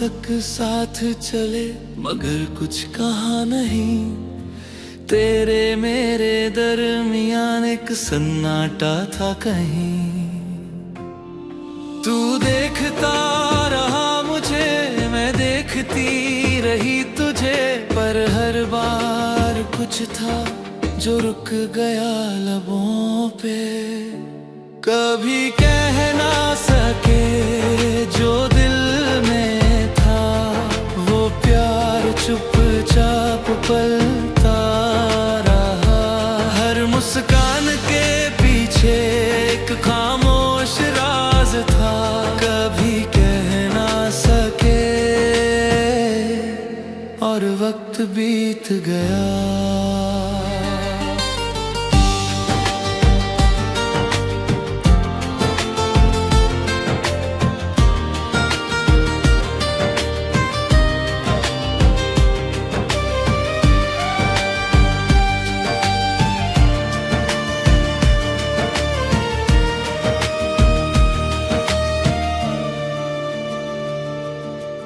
तक साथ चले मगर कुछ कहा नहीं। तेरे मेरे दरमियान एक सन्नाटा था कहीं। तू देखता रहा मुझे, मैं देखती रही तुझे, पर हर बार कुछ था जो रुक गया लबों पे। कभी कह ना सके जो दिल में था, वो प्यार चुपचाप पलता रहा। हर मुस्कान के पीछे एक खामोश राज था, कभी कह ना सके और वक्त बीत गया।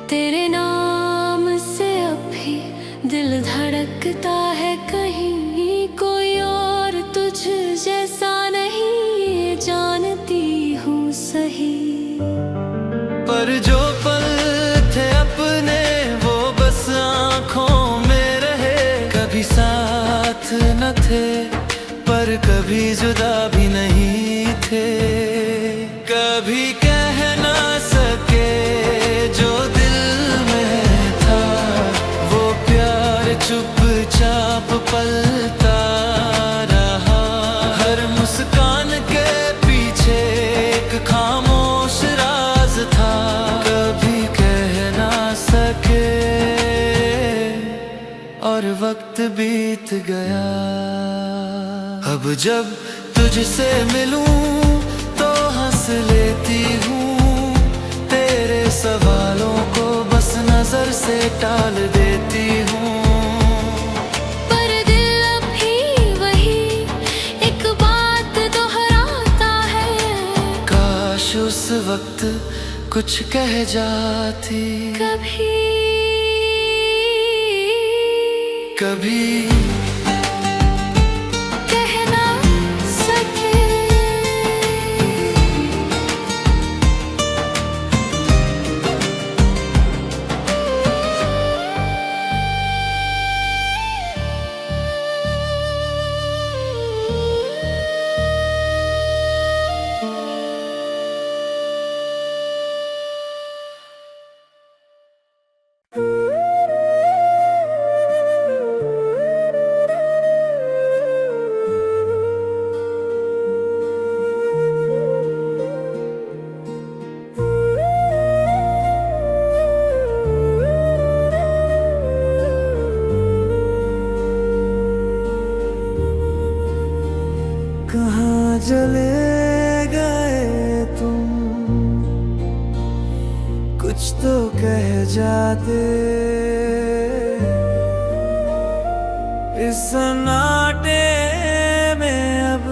तेरे नाम से अभी दिल धड़कता है कहीं, कोई और तुझ जैसा नहीं ये जानती हूँ सही। पर जो पल थे अपने वो बस आँखों में रहे, कभी साथ न थे पर कभी जुदा भी नहीं थे। कभी कह ना सके जो दिल में था, वो प्यार चुपचाप पलता रहा। हर मुस्कान के पीछे एक खामोश राज था, कभी कह ना सके और वक्त बीत गया। अब जब तुझसे मिलूं तो हंस लेती हूँ, तेरे सवालों को बस नजर से टाल देती हूँ। पर दिल अभी वही एक बात दोहराता है, काश उस वक्त कुछ कह जाती। कभी कभी कह ना सके। कहाँ चले गए तुम, कुछ तो कह जाते। इस सन्नाटे में अब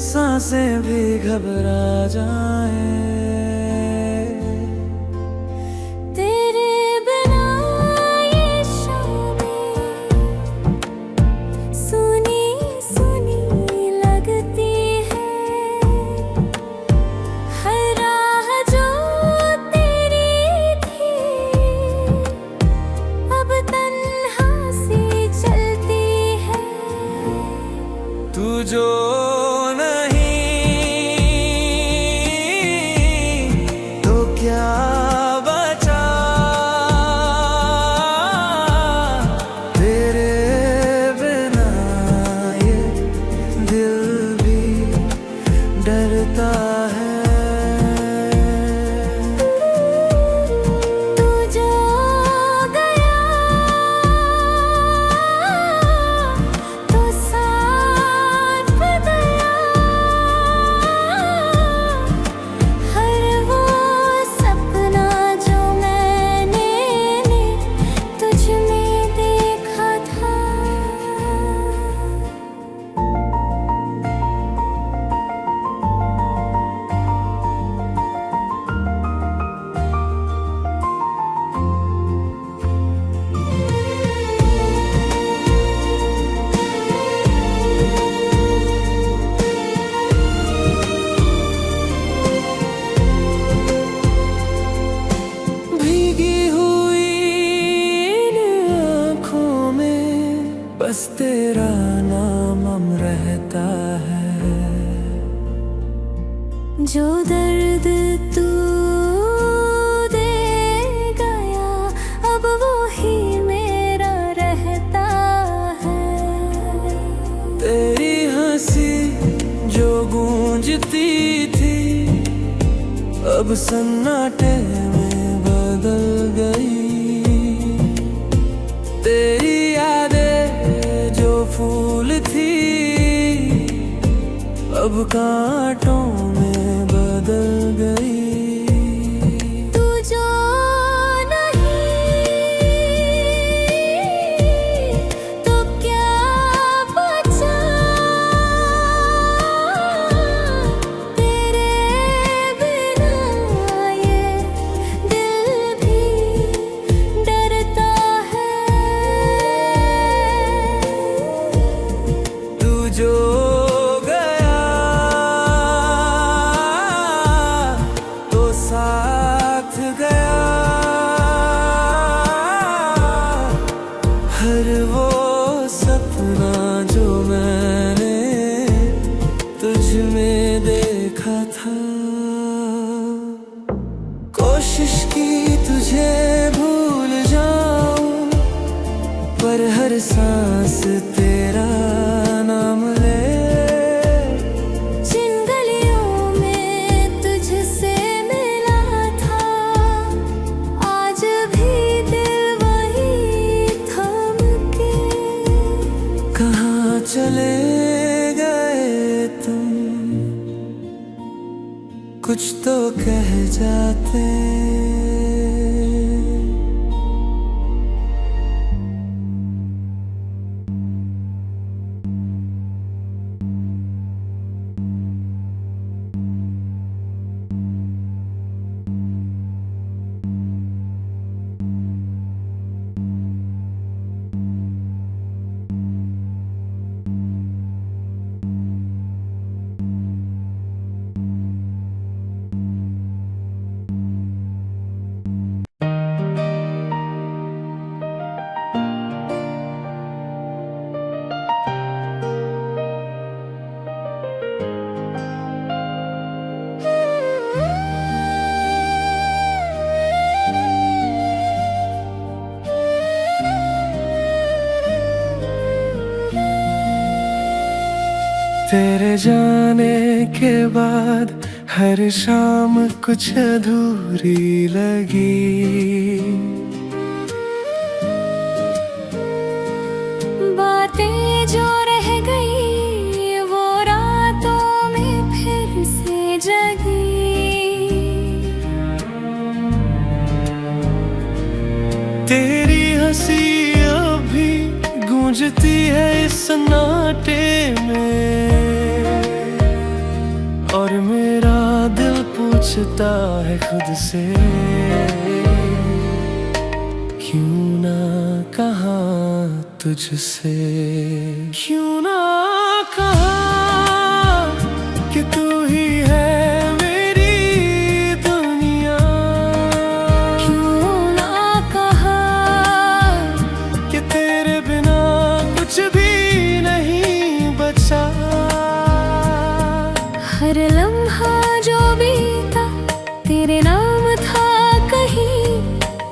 सांसें भी घबरा जाएं। तेरे बिना ये शामें सुनी सुनी लगती है, हर राह जो तेरी थी अब तन्हा सी चलती है। तू जो नहीं तेरा नाम रहता है। जो दर्द तू दे गया अब वो ही मेरा रहता है। तेरी हंसी जो गूंजती थी अब सन्नाटे में बदल गई। तेरी यादें जो फूल थी अब कांटों में बदल गई। तू जो नहीं तो क्या बचा, तेरे बिना ये दिल भी डरता है। तू जो साथ गया, हर वो सपना जो मैंने तुझ में देखा था। कोशिश की तुझे भूल जाऊं पर हर सांस तेरा नाम ले। कहाँ चले गए तुम, कुछ तो कह जाते। तेरे जाने के बाद हर शाम कुछ अधूरी लगी। बातें जो रह गई वो रातों में फिर से जगी। तेरी हंसी अभी गूंजती है इस सन्नाटे में और मेरा दिल पूछता है खुद से, क्यों ना कहा तुझसे, क्यों ना कहा कि तू ही है मेरी दुनिया। क्यों ना कहा कि तेरे बिना कुछ भी नहीं बचा। हर लम्हा जो बीता तेरे नाम था कहीं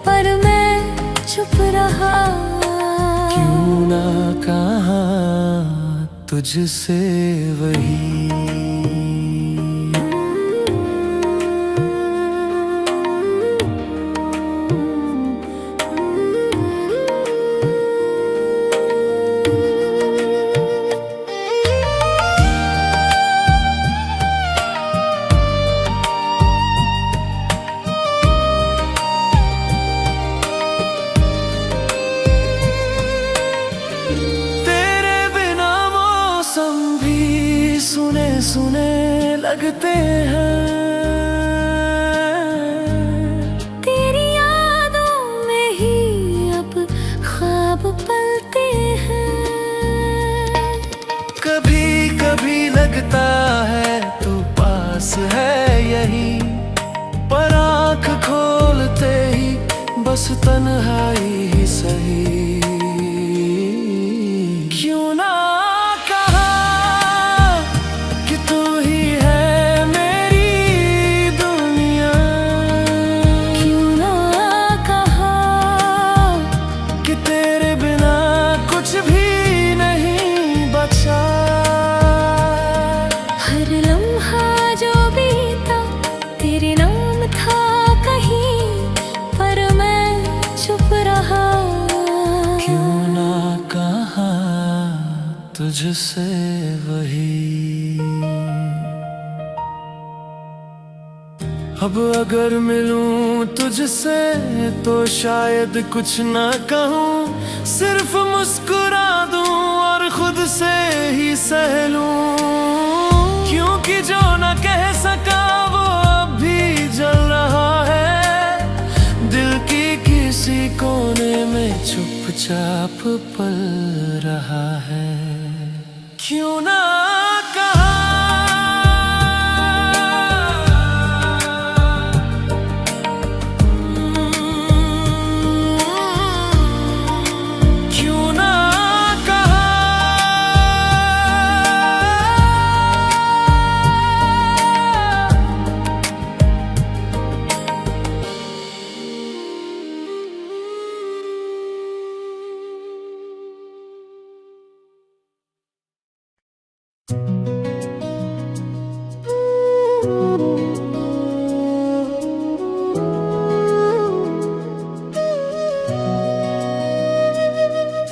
पर मैं चुप रहा। क्यों ना कहा तुझसे वही। सुने सुने लगते हैं, तेरी यादों में ही अब ख्वाब पलते हैं। कभी कभी लगता है तू पास है यही, पर आँख खोलते ही बस तन्हाई ही सही। क्यों तुझसे वही। अब अगर मिलूं तुझसे तो शायद कुछ ना कहूं, सिर्फ मुस्कुरा दूं और खुद से ही सह लूं, क्योंकि जो ना कह सका वो अब भी जल रहा है दिल की किसी कोने में, चुपचाप पल रहा है। क्यों ना कहा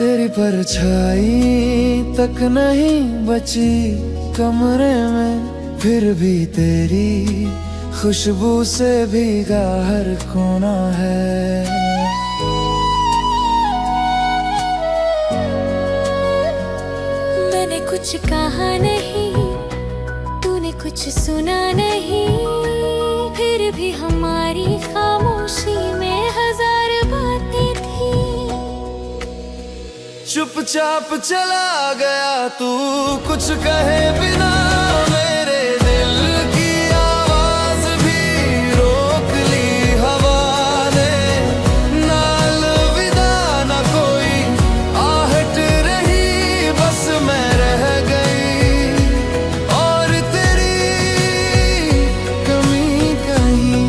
तेरी परछाई तक नहीं बची कमरे में, फिर भी तेरी खुशबू से भीगा हर कोना है। मैंने कुछ कहा नहीं, तूने कुछ सुना नहीं, फिर भी हमारी खामोशी में हजार बातें थी। चुपचाप चला गया तू कुछ कहे बिना, मेरे दिल की आवाज भी रोक ली हवा ने। ना अलविदा ना कोई आहट रही, बस मैं रह गई और तेरी कमी कहीं।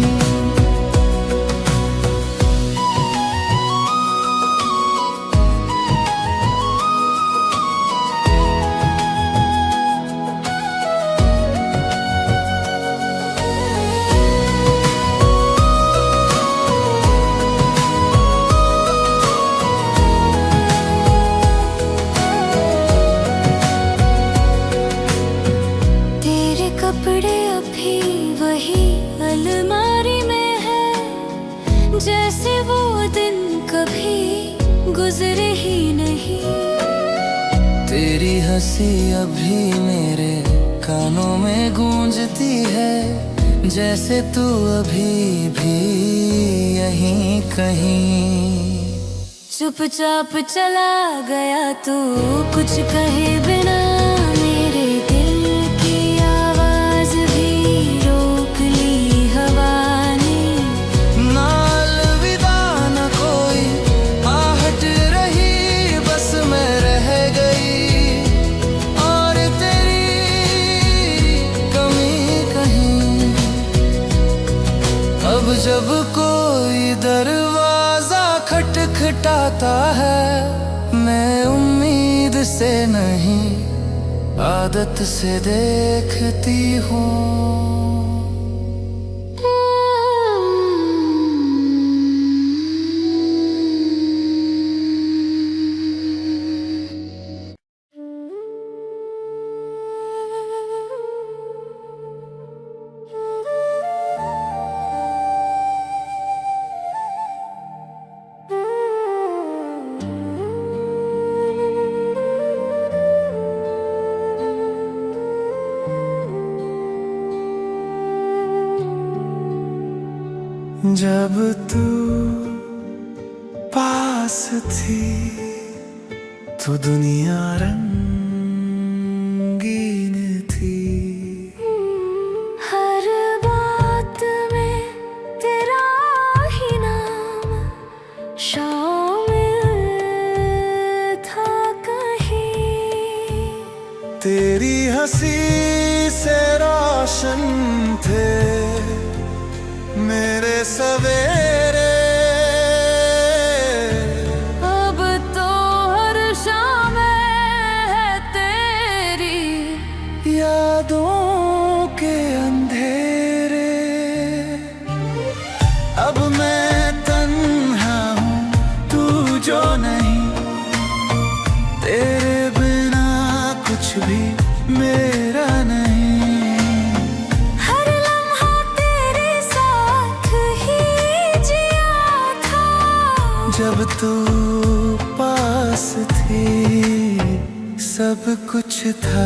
कपड़े अभी वही अलमारी में है, जैसे वो दिन कभी गुजरे ही नहीं। तेरी हंसी अभी मेरे कानों में गूंजती है, जैसे तू अभी भी यहीं कहीं। चुपचाप चला गया तू कुछ कहे बिना, मेरे दिल की आवाज भी रोक ली हवा ने। ना अलविदा ना कोई आहट रही, बस मैं रह गई और तेरी कमी कहीं। अब जब कोई दरवाजा खटखटाता है, मैं उम्मीद से नहीं आदत से देखती हूँ। जब तू पास थी तो दुनिया रंगीन थी। हर बात में तेरा ही नाम शामिल था कहीं। तेरी हंसी से रोशन थे मेरे सवेरे, अब तो हर शाम है तेरी यादों के अंधेरे। अब मैं तन्हा हूँ तू जो नहीं, तेरे बिना सब कुछ था।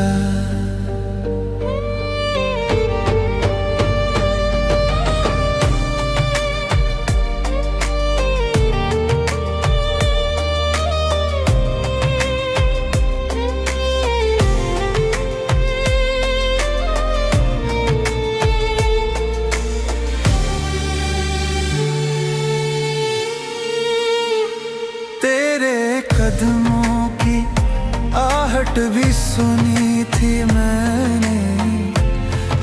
तेरे कदमों की आहट भी सुनी थी मैंने,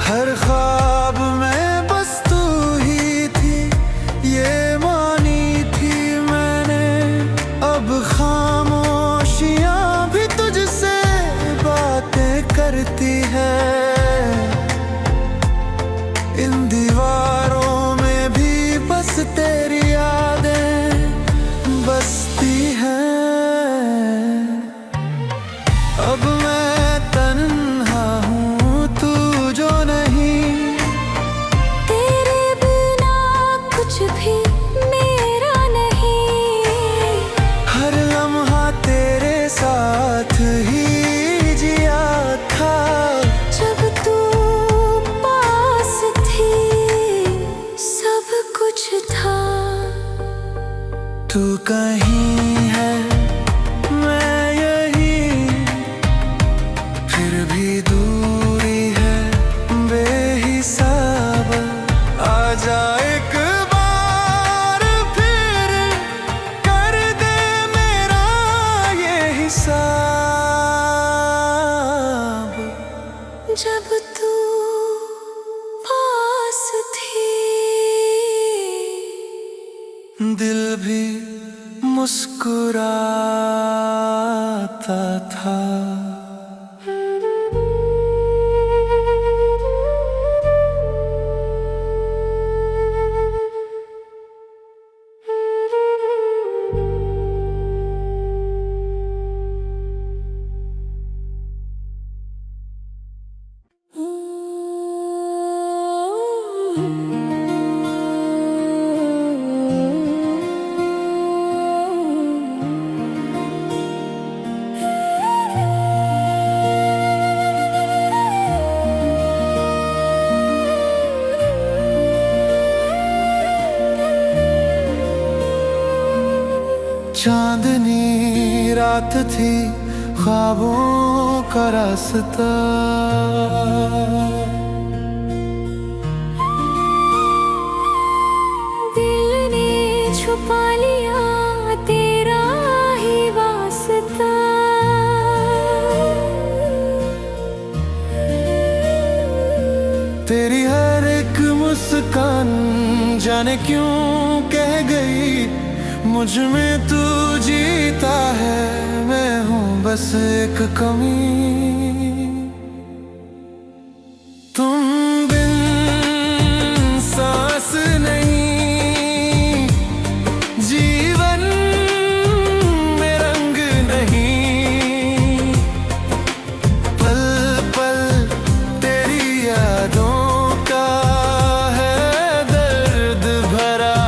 हर ख्वाब में बस तू ही थी ये मानी थी मैंने। अब खामोशियां भी तुझसे बातें करती है, इन दीवारों में भी बस तेरी यादें बसती हैं। अब मैं तन्हा हूँ तू जो नहीं, तेरे बिना कुछ भी मेरा नहीं। हर लम्हा तेरे साथ ही जिया था। जब तू पास थी सब कुछ था। तू कहीं है मैं यहीं, फिर भी दूरी है बेहिसाब। आजा एक बार फिर कर दे मेरा ये हिसाब। जब तू पास थी दिल भी मुस्कुराता था। चांदनी रात थी ख्वाबों का रास्ता, दिल ने छुपा लिया तेरा ही वास्ता। तेरी हर एक मुस्कान जाने क्यों कह गई, मुझ में तू जीता है मैं हूँ बस एक कमी। तुम बिन सांस नहीं, जीवन में रंग नहीं। पल पल तेरी यादों का है दर्द भरा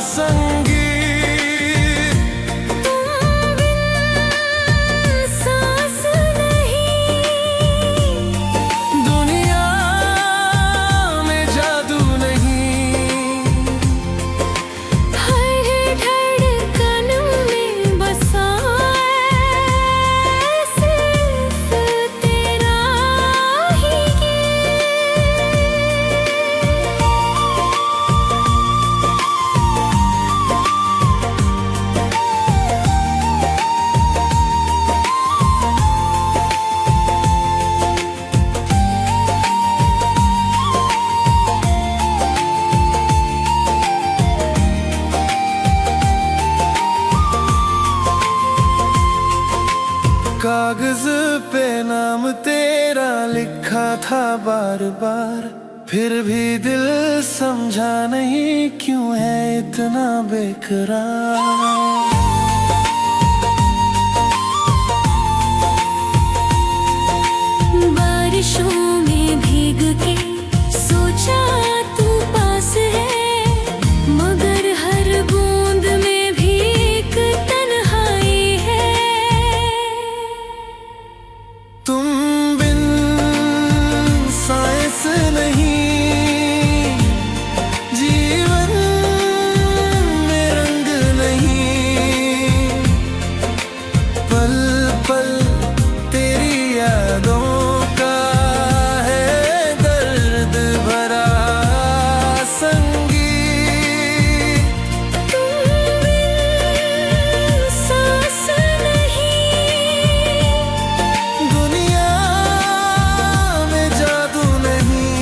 संगीत। सांस नहीं, दुनिया में जादू नहीं, हर धड़कन में बसा है सिर्फ तेरा ही कागज पे नाम तेरा लिखा था बार बार, फिर भी दिल समझा नहीं क्यों है इतना बेकरार। बारिशों में भीग के सोचा तू पास है, मगर हर बूंद में भी एक तन्हाई है। तुम बिन सांस नहीं, जीवन में रंग नहीं। पल पल तेरी यादों का है दर्द भरा संगीत। तुम बिन सांस नहीं, दुनिया में जादू नहीं,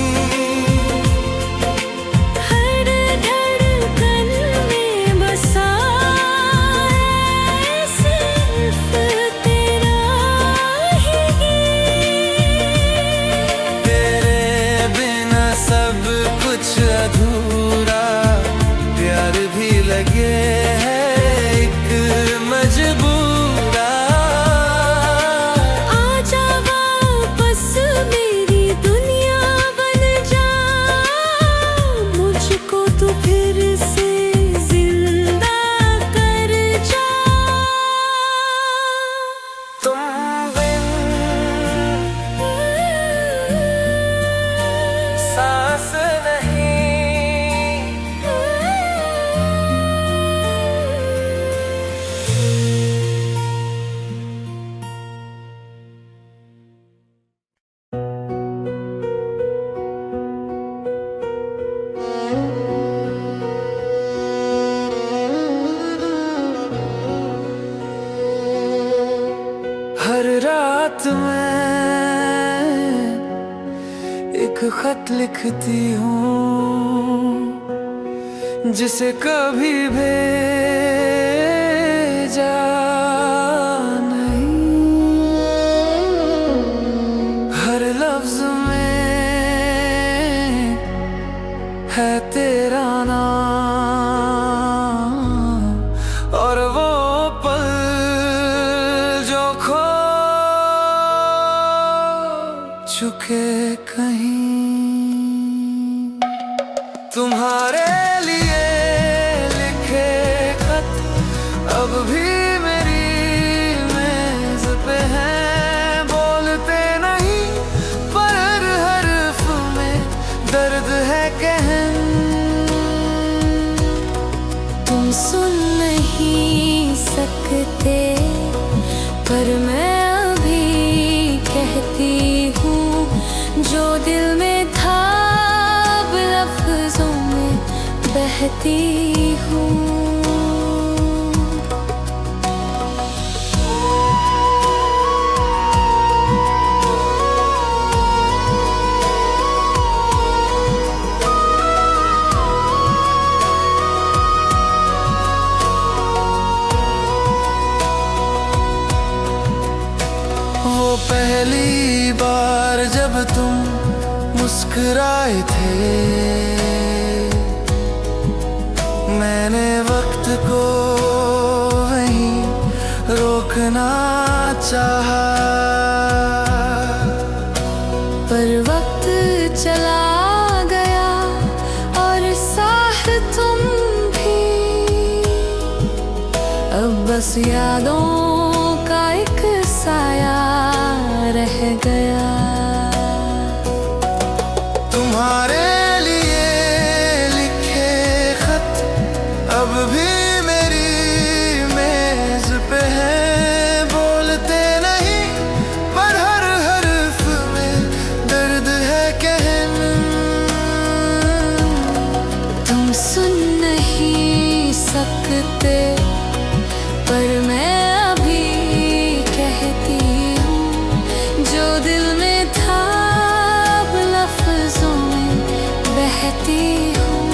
हर धड़कन में बसा है सिर्फ तेरा ही गीत। तेरे बिना सब कुछ अधूरा, प्यार भी लगे है एक मजबूरा। आजा वापस मेरी दुनिया बन जा, मुझको तू फिर से जिंदा कर जा। तुम बिन सांस नहीं, हर रात मैं एक खत लिखती हूँ, जिसे कभी भेजा नहीं। हर लफ्ज में है तेरा नाम, और वो पल जो खो चुके कहीं। तुम्हारे लिए लिखे खत अब भी मेरी मेज पे हैं। बोलते नहीं पर हर हर्फ में दर्द है कहन। तुम सुन नहीं सकते पर मैं अभी कहती हूँ, जो दिल में था अब लफ्जों में बहती हूँ। वो पहली बार जब तुम मुस्कुराए थे, मैंने वक्त को वहीं रोकना चाहा, पर वक्त चला गया और साथ तुम भी। अब बस यादों का एक साया रह गया। तुम्हारे लिए लिखे खत अब भी मेरी मेज पे हैं। बोलते नहीं पर हर हर्फ में दर्द है कहन। तुम सुन नहीं सकते पर मैं अभी कहती हूँ, जो दिल में था अब लफ्जों में बहती हूँ।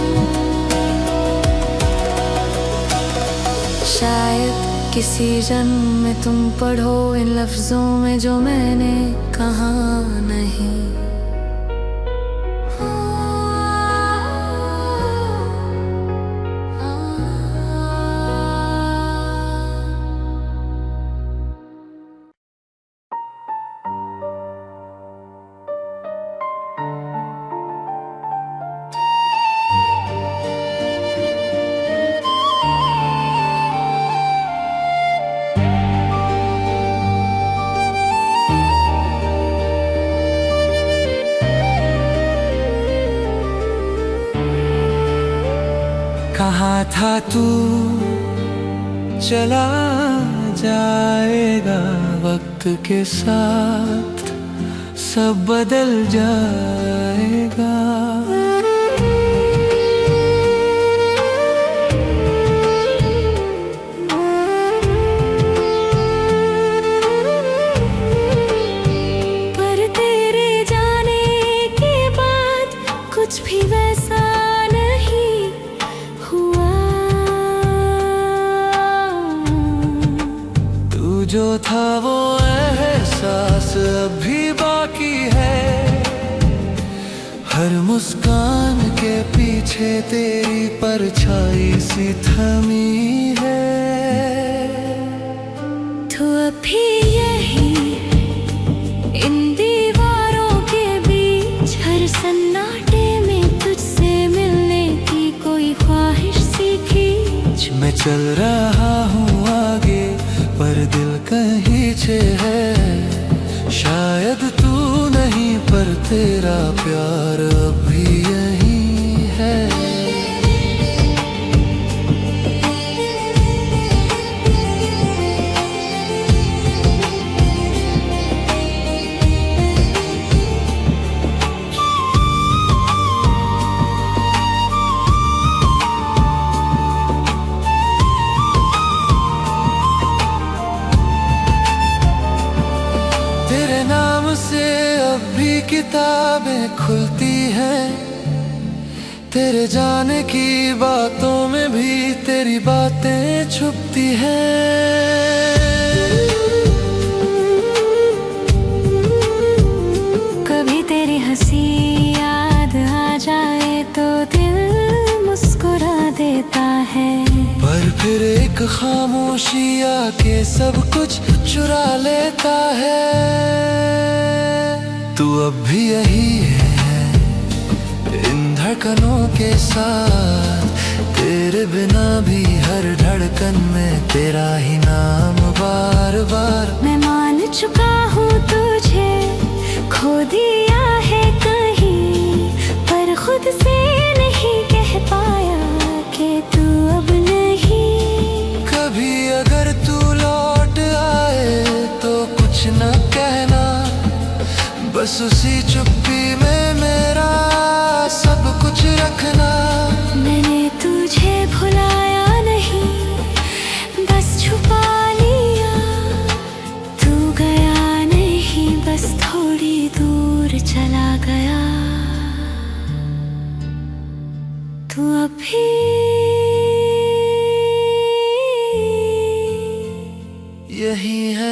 शायद किसी जन्म में तुम पढ़ो इन लफ्जों में जो मैंने कहा नहीं। था तू चला जाएगा, वक्त के साथ सब बदल जाएगा। पर तेरे जाने के बाद कुछ भी वैसा नहीं हुआ। तू जो था वो एहसास अभी बाकी है, हर मुस्कान के पीछे तेरी परछाई सी थमी है। तो अभी यही इन दीवारों के बीच, हर सन्नाटे में तुझसे मिलने की कोई ख्वाहिश सी खींच। मैं चल रहा हूँ आगे पर दिल कहीं पीछे है, शायद तू नहीं पर तेरा प्यार अभी यहीं है। तेरे नाम से अब भी किताबें खुलती हैं, तेरे जाने की बातों में भी तेरी बातें छुपती हैं। कभी तेरी हंसी याद आ जाए तो दिल मुस्कुरा देता है, पर फिर एक खामोशी आके सब कुछ चुरा लेता है। तू अब भी यही है इन धड़कनों के साथ, तेरे बिना भी हर धड़कन में तेरा ही नाम बार बार। मैं मान चुका हूँ तुझे, खो दिया है कहीं, पर खुद से नहीं कह पाया कि तू अब नहीं। कभी अगर तू लौट आए तो कुछ न कहना, बस उसी चुप्पी में मेरा सब कुछ रखना। मैंने तुझे भुलाया नहीं, बस छुपा लिया। तू गया नहीं, बस थोड़ी दूर चला गया। तू अभी यही है।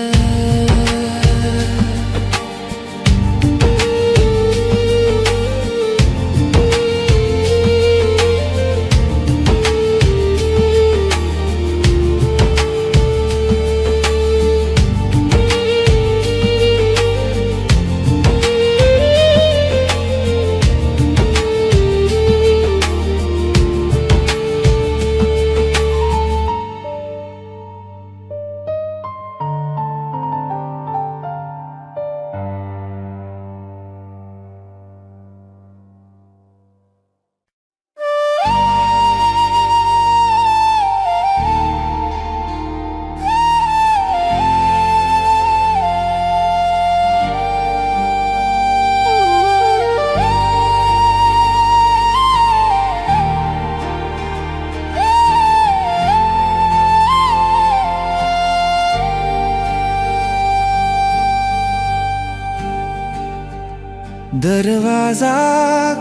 दरवाजा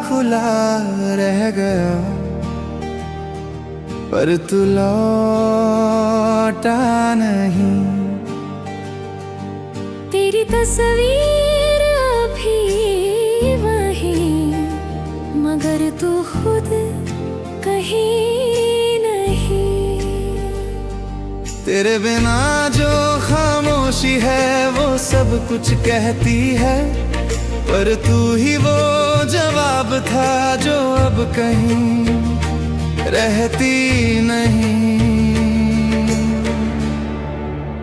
खुला रह गया पर तू लौटा नहीं। तेरी तस्वीर अभी वहीं, मगर तू खुद कहीं नहीं। तेरे बिना जो खामोशी है वो सब कुछ कहती है, पर तू ही वो जवाब था जो अब कहीं रहती नहीं।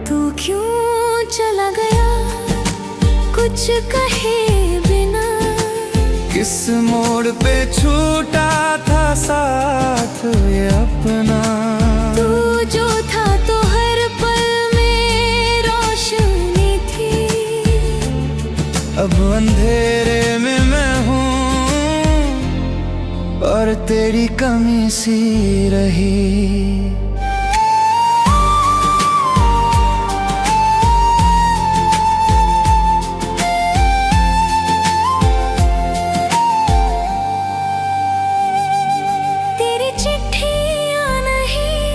तू क्यों चला गया कुछ कहे बिना, किस मोड़ पे छूटा था साथ ये अपना। तू जो था तो हर पल में रोशनी थी, अब अंधेरे में मैं हूँ और तेरी कमी सी रही। तेरी चिट्ठियाँ नहीं,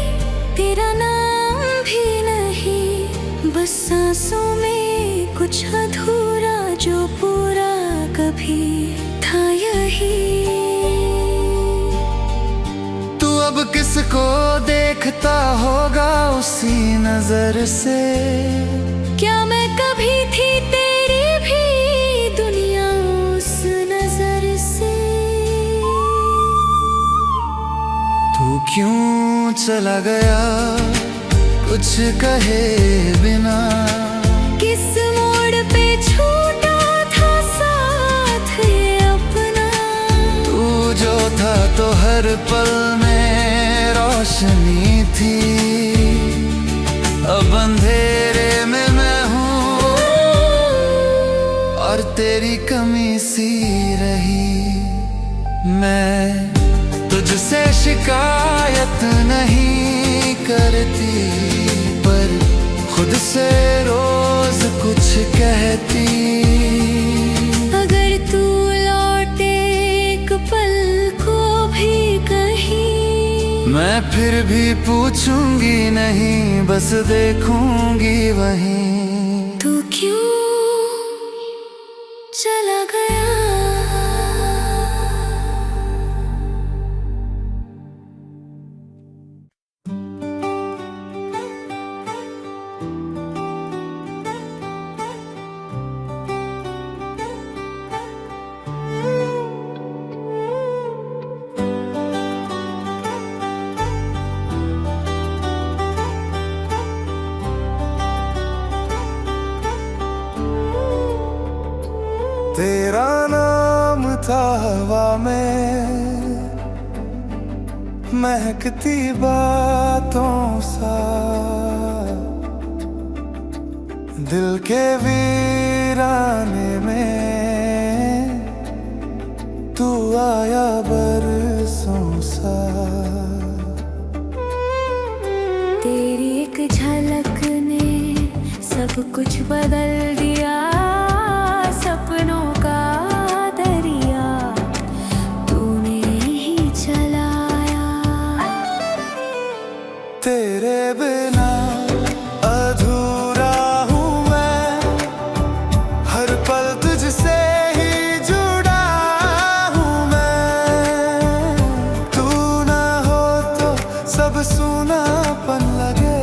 तेरा नाम भी नहीं, बस सांसों में कुछ अधूरा जो पूरा कभी था यही। तू अब किसको देखता होगा उसी नजर से, क्या मैं कभी थी तेरी भी दुनिया उस नजर से। तू क्यों चला गया कुछ कहे बिना, किस मोड़ पे छूटा था साथ ये अपना। तू जो था तो हर पल में रोशनी थी, अब अंधेरे में मैं हूँ और तेरी कमी सी रही। मैं तुझसे शिकायत नहीं करती, पर खुद से रोज कुछ कहती। अगर तू लौटे एक पल को भी कहीं, मैं फिर भी पूछूंगी नहीं, बस देखूंगी वहीं। तू क्यों चला गया। तेरा नाम था हवा में महकती बातों सा, दिल के वीराने में तू आया बरसों सा। तेरी एक झलक ने सब कुछ बदल दिया, सपनों का दरिया तूने ही चलाया। तेरे बिना अधूरा हूँ मैं, हर पल तुझसे ही जुड़ा हूँ मैं। तू ना हो तो सब सूनापन लगे,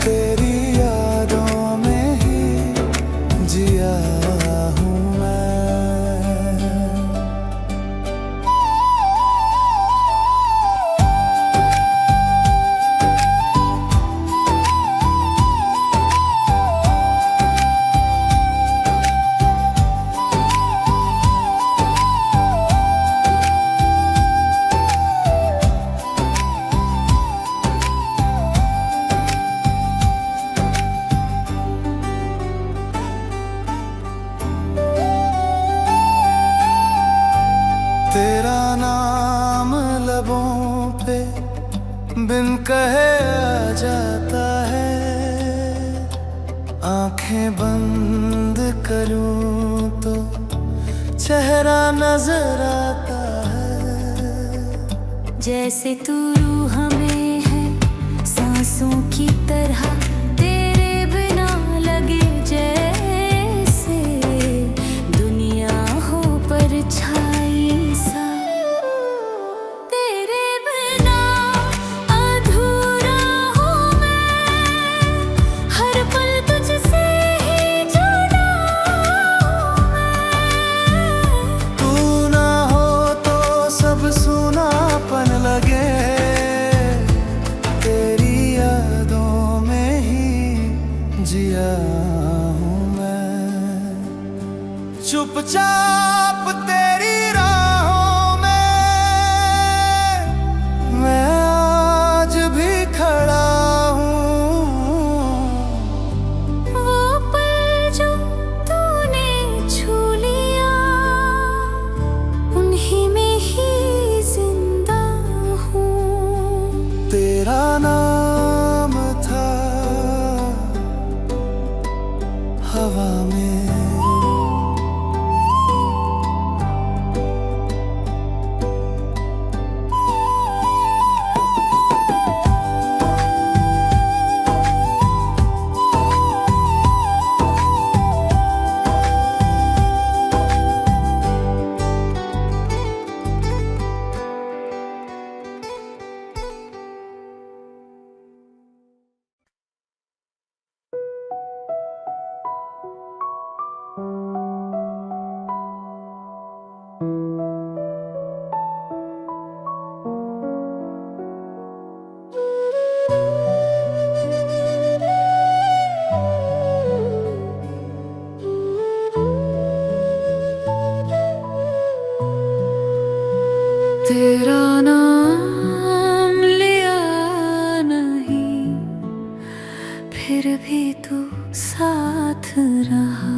तेरी यादों में ही जिया हूँ मैं। तेरा नाम लबों पे बिन कहे आ जाता है, आंखें बंद करूं तो चेहरा नजर आता है। जैसे तू रूह में है सांसों की तरह, तेरे बिना लगे जैसे दुनिया हो परछाई सा। तेरे बिना अधूरा हूँ मैं, हर पल तुझसे ही जुड़ा हूँ मैं। तू ना हो तो सब सूनापन लगे, तेरी यादों में ही जिया हूँ मैं। चुपचाप अब तेरी राहों में मैं आज भी खड़ा हूँ। वो पल जो तूने छू लिया, उन्हीं में ही जिंदा हूँ। तेरा नाम था हवा में। तेरा नाम लिया नहीं, फिर भी तू साथ रहा।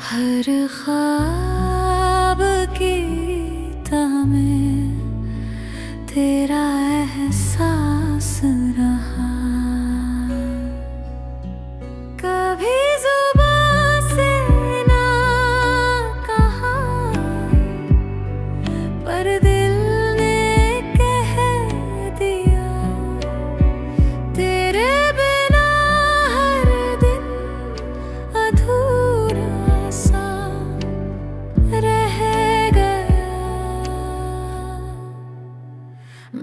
हर ख्वाब की तह में तेरा एहसास रहा। कभी जुबां से ना कहा, पर दिल ने कह दिया। तेरे बिना हर दिन अधूरा सा रह गया।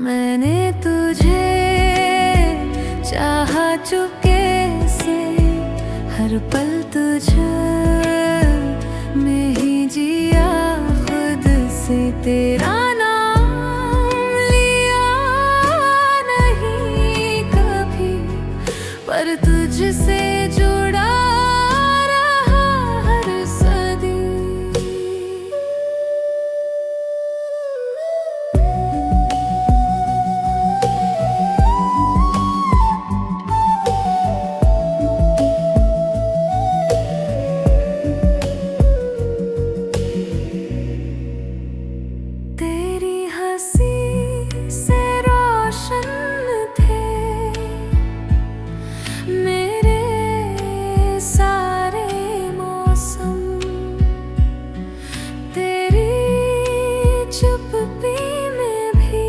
मैंने तुझे चाहा चुके से, हर पल तुझे में ही जिया खुद से। तेरा नाम लिया नहीं कभी, पर तुझसे जुड़ा रहा हर सदी। तेरी हंसी से रोशन थे मेरे सारे मौसम। तेरी चुप्पी में भी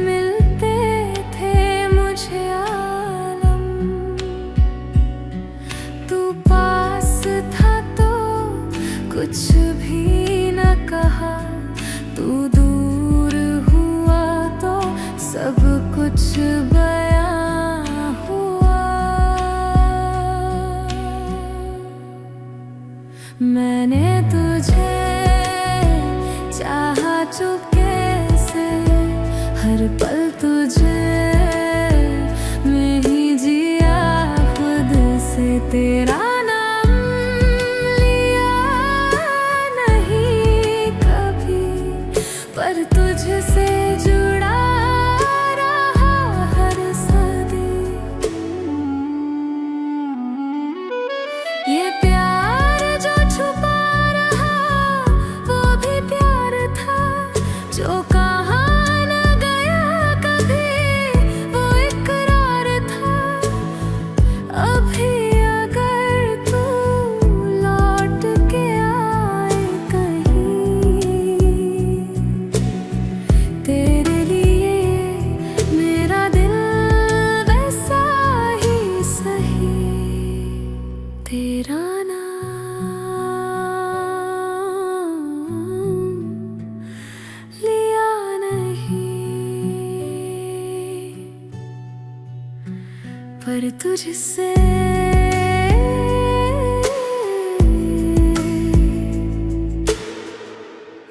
मिलते थे मुझे आलम। तू पास था तो कुछ भी न कहा, तू दूर हुआ तो सब कुछ बयां हुआ। मैंने तुझे चाहा चुके से, हर पल तुझे में ही जिया खुद से। तेरा नाम लिया नहीं कभी, पर तुझसे जुड़ा रहा हर सदी। ये प्यार जो छुपा रहा, वो भी प्यार था जो कहाँ न गया कभी, वो इकरार था। अभी अगर तू लौट के आए कहीं, तेरे लिए मेरा दिल वैसा ही सही। तेरा लिया नहीं, पर तुझसे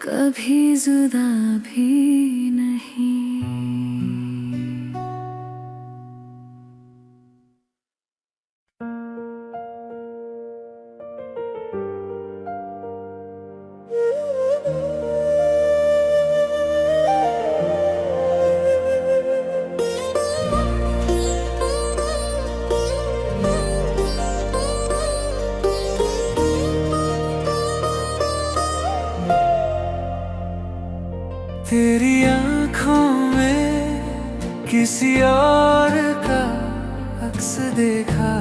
कभी जुदा भी नहीं। किसी और का अक्स देखा,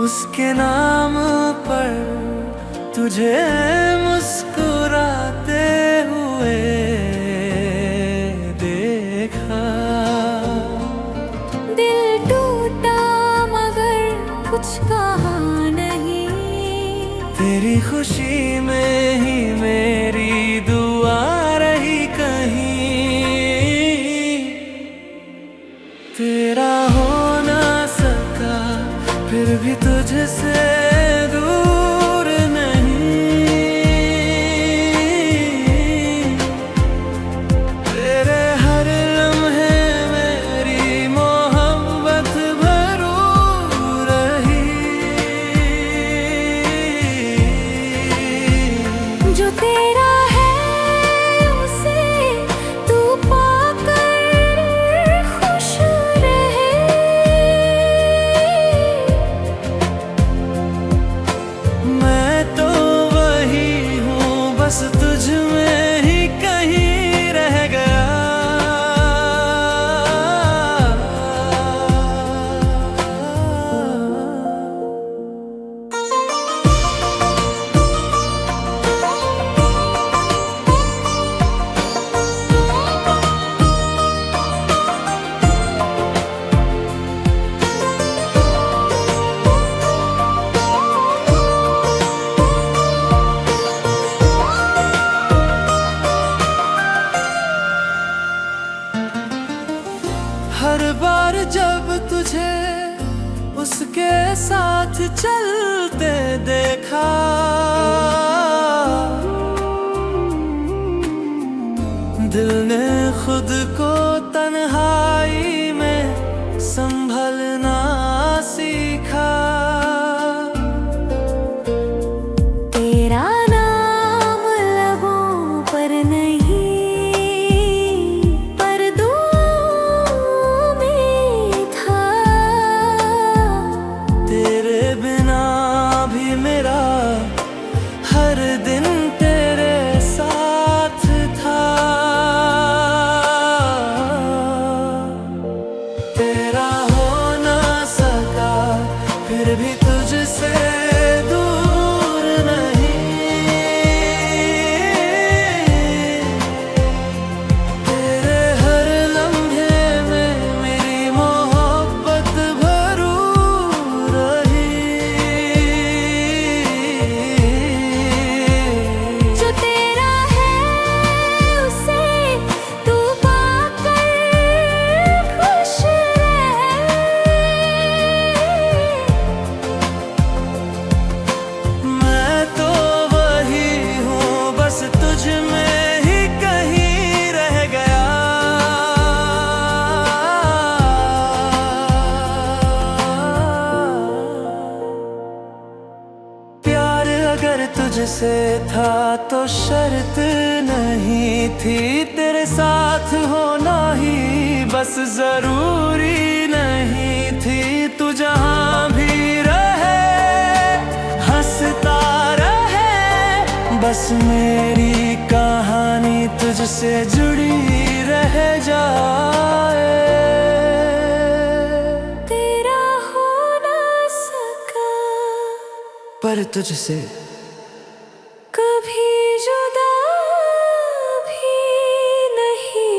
उसके नाम पर तुझे मुस्कुराते हुए देखा। दिल टूटा मगर कुछ कहा नहीं, तेरी खुशी में ही मेरी दुआ रही कहीं। तेरा हो ना सका फिर भी तुझसे दूर नहीं, तेरे हर लम्हे मेरी मोहब्बत भरू रही। जो तेरा है उसे तू पाकर खुश रहे। मैं तो वही हूँ बस तुझ में ही कहीं रह गया। हर बार जब तुझे उसके साथ चलते देखा, दिल ने खुद को तन्हाई में संभलना सीखा। तेरा नाम लबों पर नहीं पर दुआओं में था। तेरे बिना भी मेरा हर दिन तेरे साथ था। तेरा हो ना सका फिर भी तुझसे दूर नहीं, तेरे हर लम्हे में मेरी मोहब्बत भरू रही। जो तेरा है उसे तू पाकर खुश रहे। मैं तो वही हूँ बस तुझ में ही कहीं रह गया। प्यार अगर तुझसे था तो शर्त नहीं थी, तेरे साथ होना ही बस जरूरी नहीं थी। तू जहाँ भी रहे हंसता रहे, बस मेरी कहानी तुझसे जुड़ी रह जाए। तेरा हो ना सका पर तुझसे कभी जुदा भी नहीं।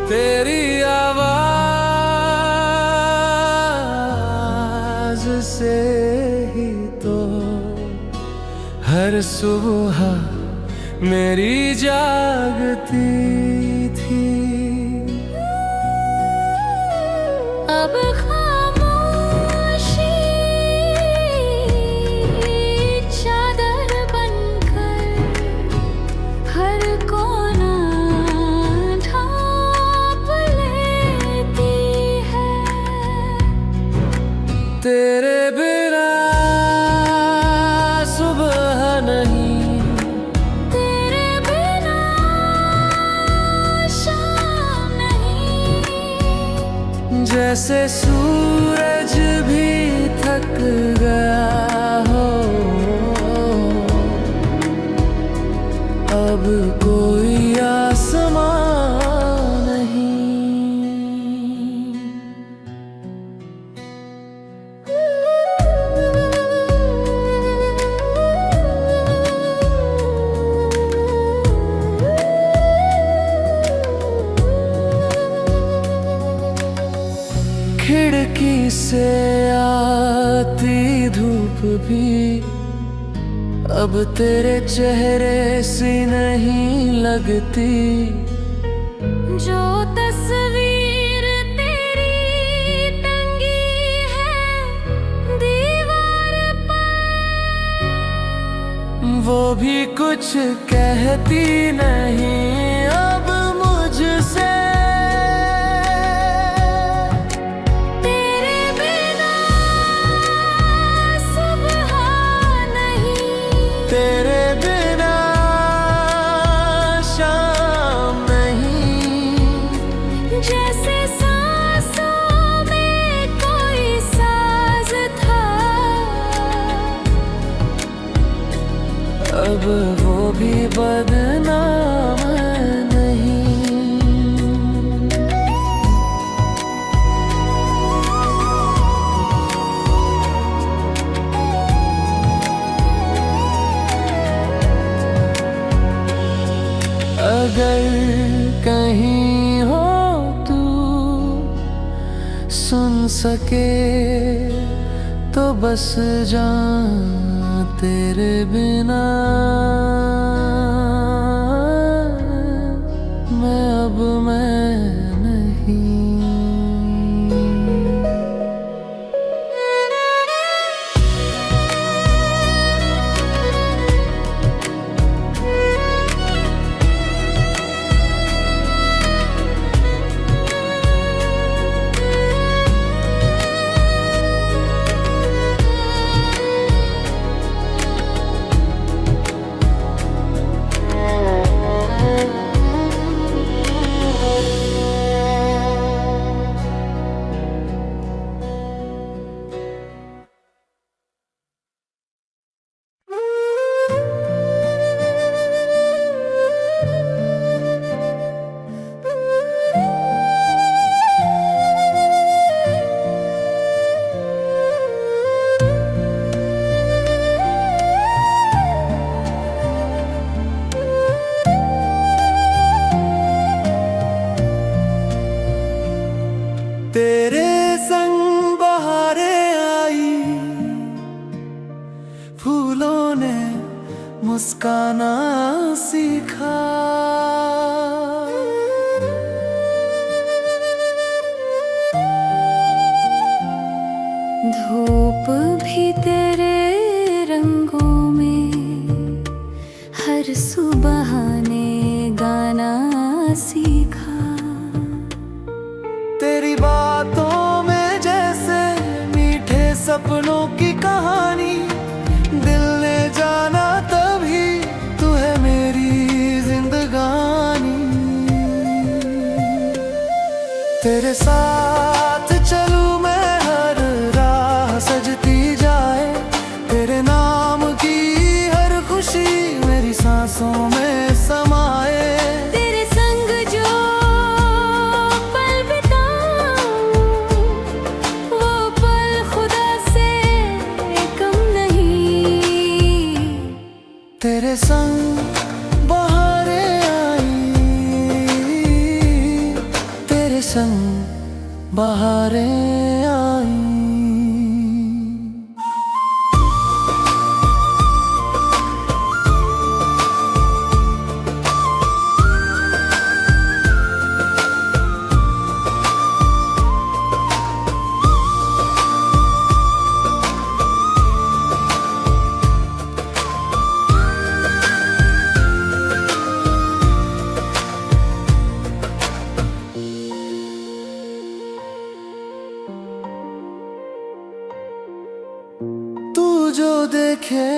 तेरी आवाज से ही तो हर सुबह मेरी जागती थी। अब खामोशी चादर बनकर हर कोना ढांप लेती है। तेरे बिना जैसे सूरज भी थक गया हो, अब कोई आसमां नहीं। खिड़की से आती धूप भी अब तेरे चेहरे सी नहीं लगती। जो तस्वीर तेरी टंगी है दीवार पर, वो भी कुछ कहती नहीं अब मुझसे। तेरे बिना सुबह नहीं, तेरे बिना शाम नहीं। जैसे सांसों में कोई साज था, अब वो भी बदनाम नहीं। अगर कहीं हो तू सुन सके तो बस जा तेरे बिना मैं नहीं। तेरे संग बहारें आई, फूलों ने मुस्काना सीखा। धूप भी तेरे रंगों में हर सुबह ने गाना सीखा। तेरी बातों में जैसे मीठे सपनों की कहानी, दिल ने जाना तभी तू है मेरी जिंदगानी। तेरे साथ चलूं मैं हर राह सजती जाए, तेरे नाम की हर खुशी मेरी सांसों में समाए। तेरे संग बहारें आई, तेरे संग बहारें आई। जो देखे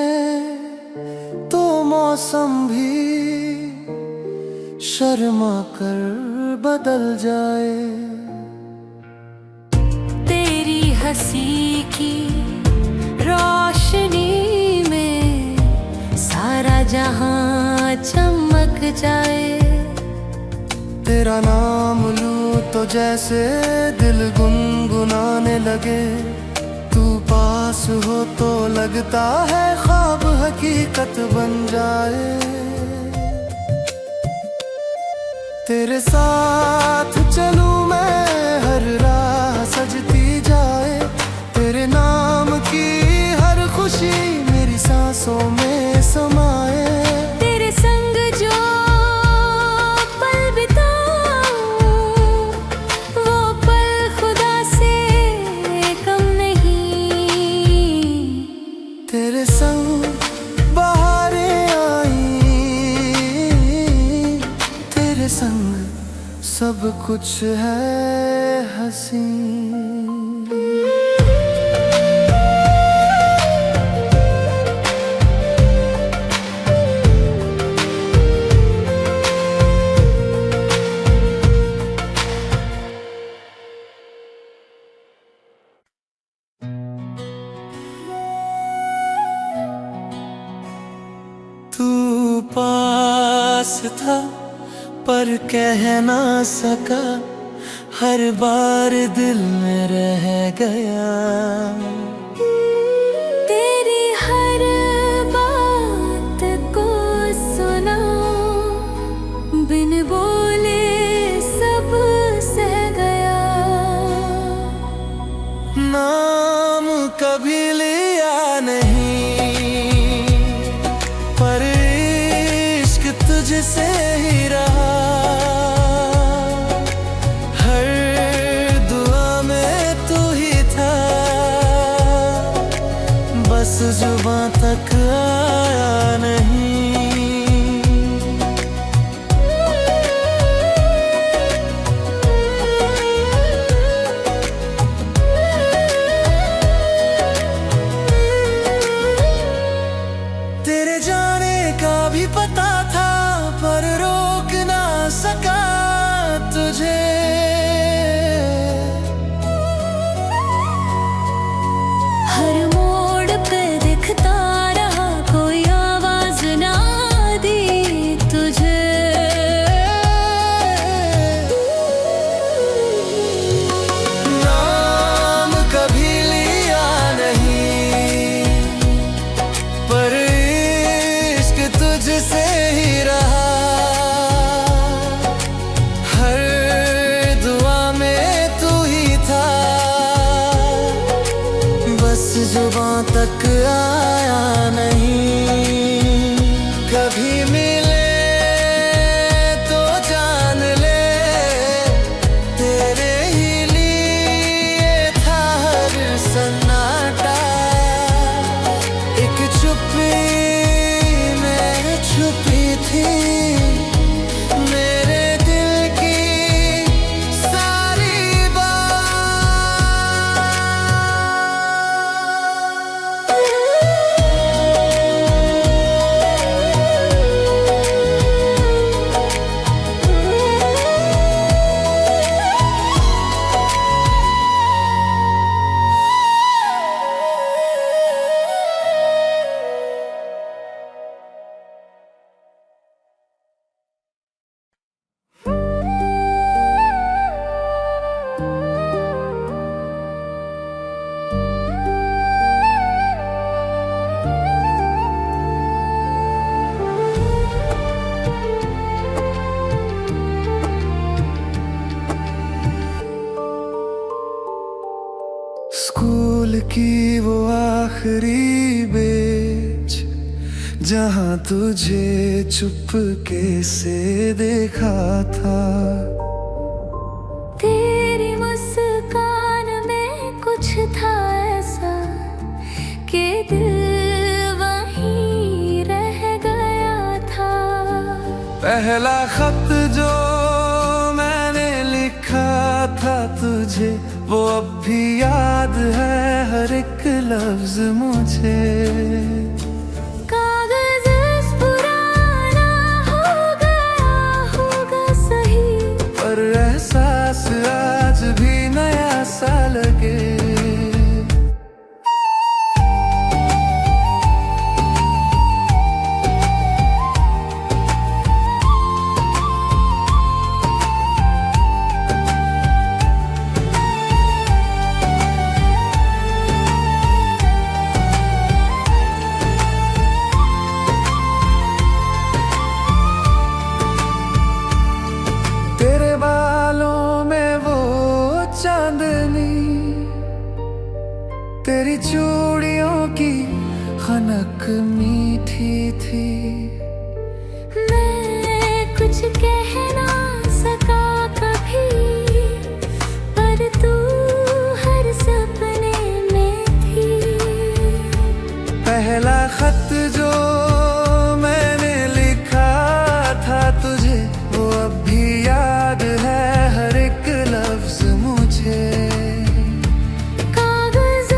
तो मौसम भी शर्मा कर बदल जाए। हंसी की रोशनी में सारा जहां चमक जाए। तेरा नाम लूं तो जैसे दिल गुनगुनाने लगे, तू पास हो तो लगता है ख्वाब हकीकत बन जाए। तेरे साथ चलूं मैं हर राह सजती जाए, तेरे नाम की हर खुशी मेरी सांसों में समाए। तेरे संग जो पल बिताऊं वो पल खुदा से कम नहीं। तेरे संग बहारें आई, तेरे संग सब कुछ है हसीं। तू पास था पर कह ना सका, हर बार दिल में रह गया। तेरी हर बात को सुना, बिन बोले सब सह गया। नाम कभी लिया नहीं पर इश्क तुझसे ही रहा। हर दुआ में तू ही था, बस जुबां तक आया नहीं। तेरे जाने का भी पता था पर रोक ना सका तुझे। हर मोड़ पे दिखता रहा, कोई आवाज ना दी तुझे। नाम कभी लिया नहीं पर इश्क तुझसे ही रहा। हर दुआ में तू ही था, बस जुबां तक आया नहीं। कभी मिले तो जान ले, तेरे ही लिए था हर सन्नाटा। एक चुप्पी में छुपी थी मेरे दिल की सारी बात। स्कूल की वो आखिरी बेंच जहाँ तुझे चुपके से देखा था। तेरी मुस्कान में कुछ था ऐसा कि दिल वहीं रह गया था। पहला खत जो मैंने लिखा था तुझे, वो अब भी याद है हर एक लफ्ज मुझे। कागज पुराना होगा सही, पर एहसास आज भी नया सा लगे। तेरी चूड़ियों की खनक मीठी थी। मैं कुछ कह ना सका कभी, पर तू हर सपने में थी। पहला खत जो मैंने लिखा था तुझे, वो अब भी याद है हर एक लफ्ज मुझे। कागज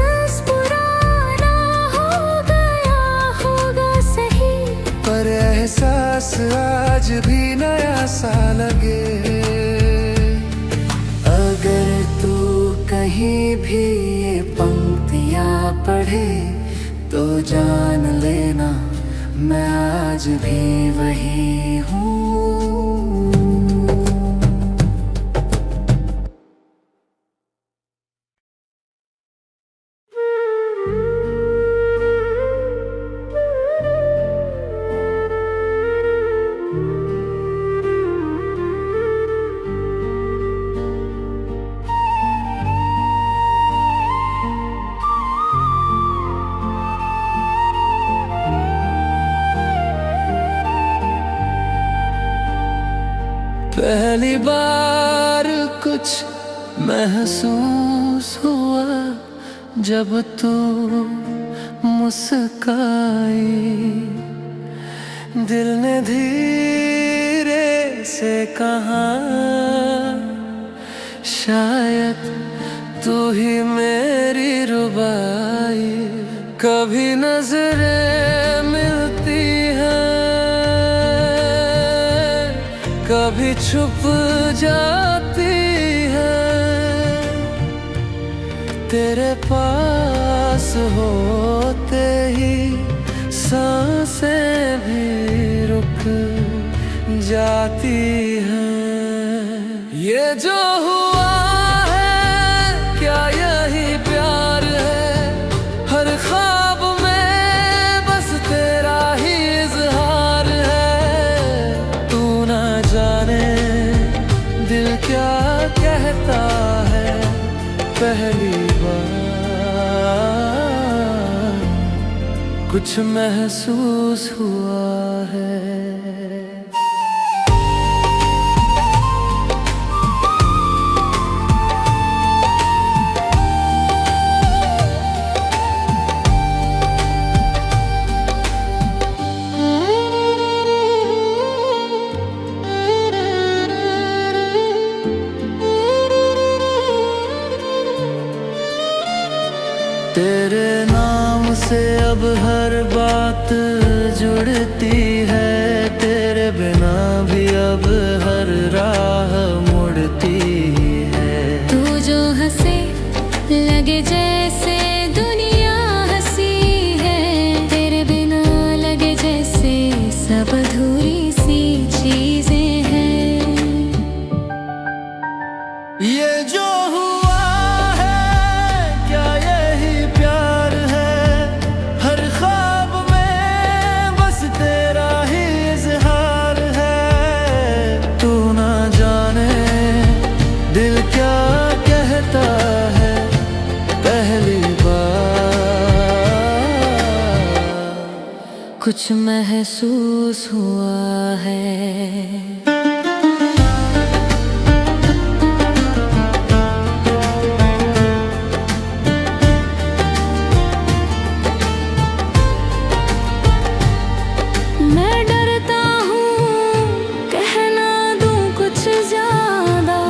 पुराना हो गया होगा सही, पर एहसास आज भी नया सा लगे। अगर तू कहीं भी ये पंक्तियाँ पढ़े तो जान लेना मैं आज भी वही हूँ। पहली बार कुछ महसूस हुआ जब तू मुस्काई। दिल ने धीरे से कहा शायद तू ही मेरी रुबाई। कभी नजरें मिलती हैं, कभी छुप जाती है। तेरे पास होते ही सांसें भी रुक जाती हैं। ये जो हुआ है क्या यही प्यार है? हर ख्वाब में बस तेरा ही इज़हार है। तू ना जाने दिल क्या कहता है पहली बार कुछ महसूस हुआ है। तेरे नाम से अब हर बात जुड़ती है। तेरे बिना भी अब हर राह मुड़ती है। तू जो हंसे लगे जैसे दुनिया हंसी है। तेरे बिना लगे जैसे सब अधूरी सी चीजें हैं। ये जो हुआ है क्या यही प्यार है? हर ख्वाब में बस तेरा ही इज़हार है। तू ना जाने दिल क्या कहता है पहली बार कुछ महसूस हुआ है। मैं डरता हूँ कहना दूँ कुछ ज्यादा,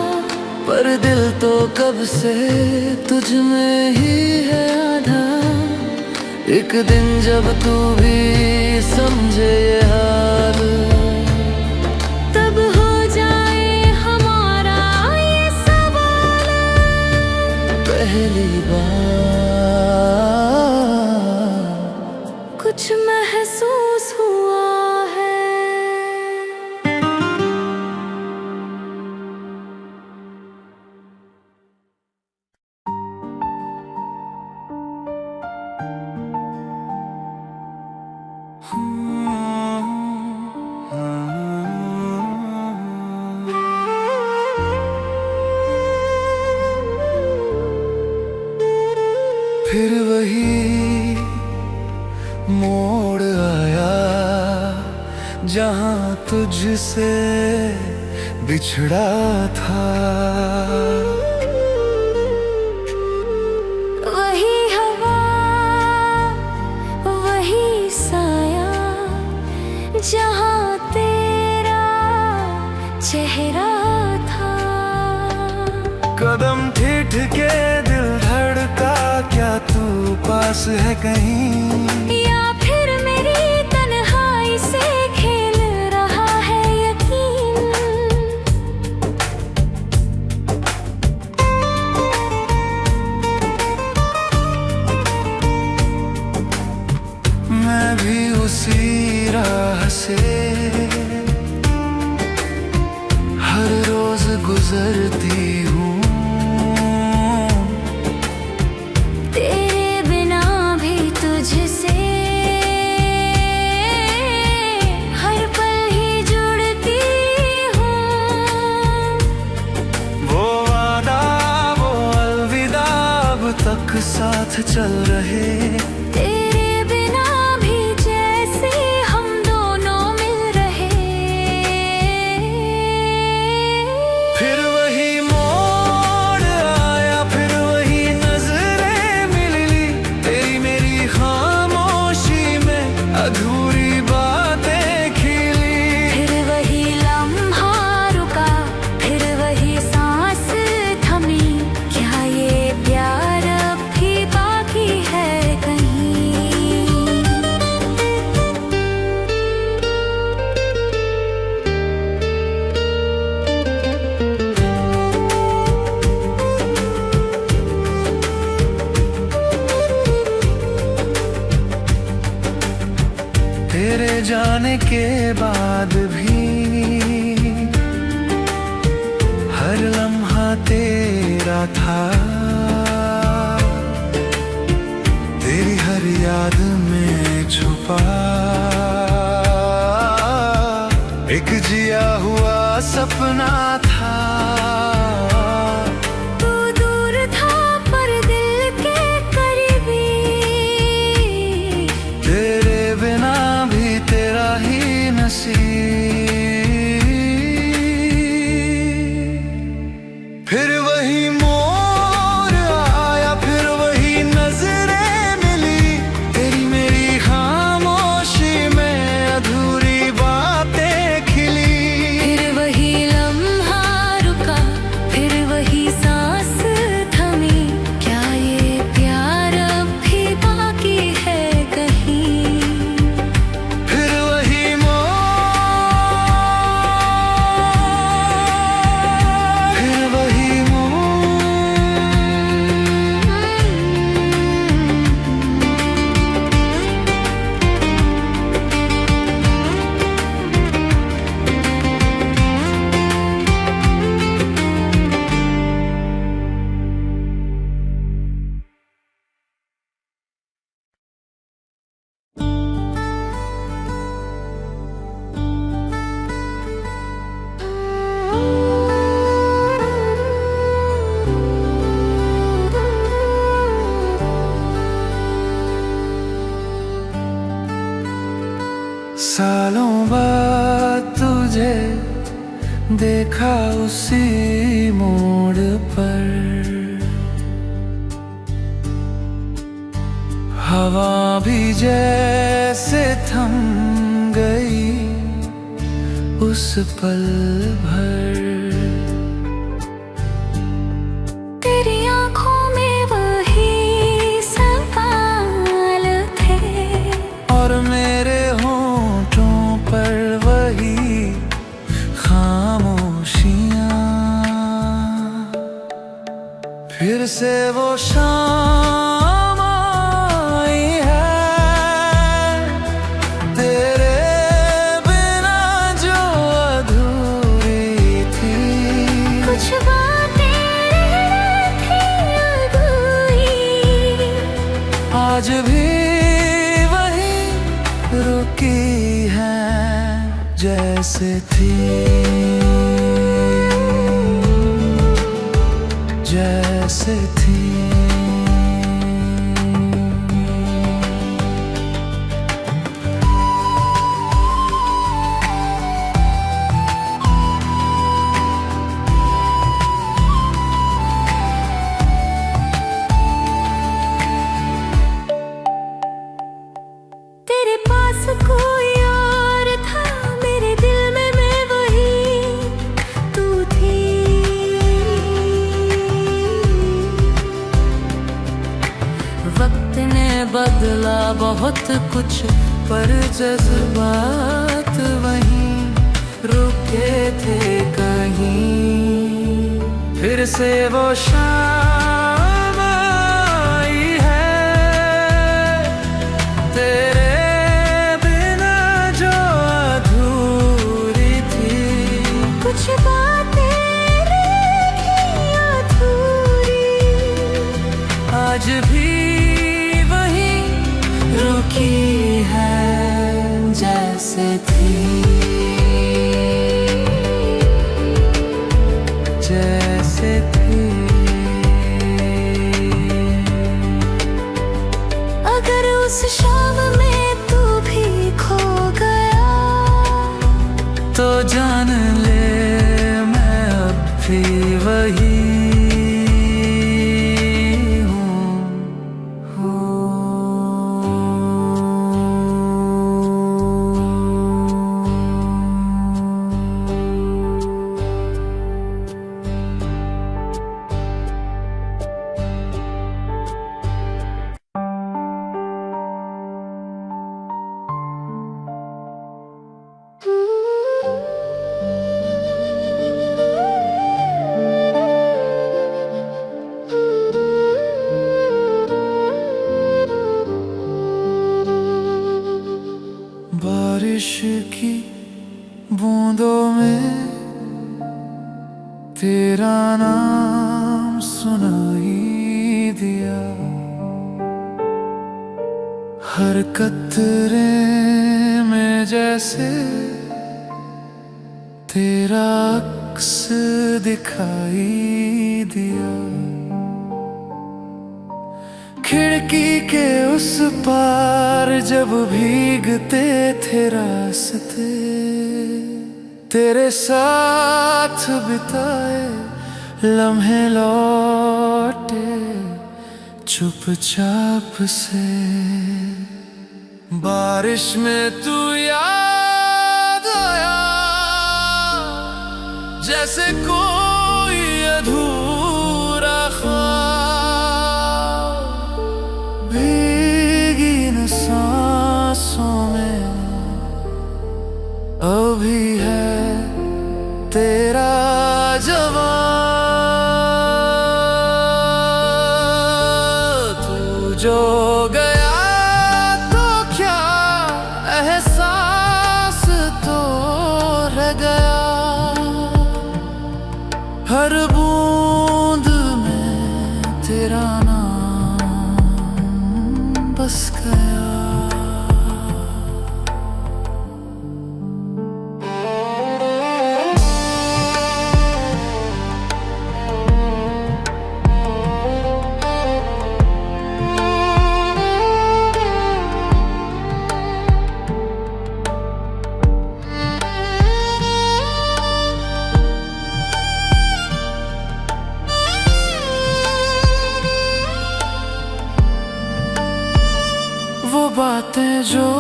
पर दिल तो कब से तुझ में ही है आधा। एक दिन जब तू भी समझे ये हाल, तब हो जाए हमारा ये सवाल। पहली बार कुछ महसूस हुआ है। तुझसे बिछड़ा था। वही हवा वही साया, जहाँ तेरा चेहरा था। कदम ठिठके दिल धड़का, क्या तू पास है कहीं? या फिर मेरी तन्हाई से खेल रहा है यकीन? मैं भी उसी राह से हर रोज गुजरती हूँ। तेरे बिना भी तुझसे हर पल ही जुड़ती हूँ। वो वादा वो अलविदा अब तक साथ चल रहे। तेरे बिना भी जैसे हम दोनों मिल रहे। फिर वही मोड़ आया, फिर वही नजरें मिली, तेरी मेरी खामोशी में अधूरी बातें खिली। फिर वही लम्हा रुका, फिर वही सांस थमी, क्या ये प्यार अब भी बाकी है कहीं? तेरे जाने के बाद भी हर लम्हा तेरा था। तेरी हर याद में छुपा एक जिया हुआ सपना था। तू दूर था पर दिल के करीबी, तेरे बिना भी तेरा ही नसीब। फिर वही मोड़ आया, फिर वही नजरें मिली, तेरी मेरी खामोशी में अधूरी बातें खिली। फिर वही लम्हा रुका, फिर वही सांस थमी, क्या ये प्यार अब भी बाकी है कहीं? फिर वही मोड़, फिर वही मोड़। सालों बाद तुझे देखा उसी मोड़ पर, हवा भी जैसे थम गई उस पल भर। तेरी आंखों में वही सवाल थे, और मेरे होठों पर वही खामोशियां। फिर से वो शाम आई है, तेरे बिना जो अधूरी थी। कुछ बातें थी अधूरी, आज भी वही रुकी है जैसे थी, जैसे थी। बहुत कुछ, पर जज्बात वहीं रुके थे कहीं। फिर से वो शाम आई है तेरे बिना जो अधूरी थी। कुछ बातें रही अधूरी, आज भी वही रुकी है जैसे थी, जैसे थी। अगर उस शाम में तू भी खो गया, तो जान ले मैं अब भी वही बारिश की बूंदों में तेरा नाम सुनाई दिया। हर कतरे में जैसे तेरा अक्स दिखाई दिया। खिड़की के उस पार जब भीगते थे रास्ते, तेरे साथ बिताए लम्हे लौटे चुपचाप से। बारिश में तू याद आया जैसे कोई अधूरा ख्वाब, भीगी न सांसों में अभी है तेरा जवाब। तू जो गया तो क्या एहसास तो रह गया, हर बूंद में तेरा नाम बस गया। वो बातें जो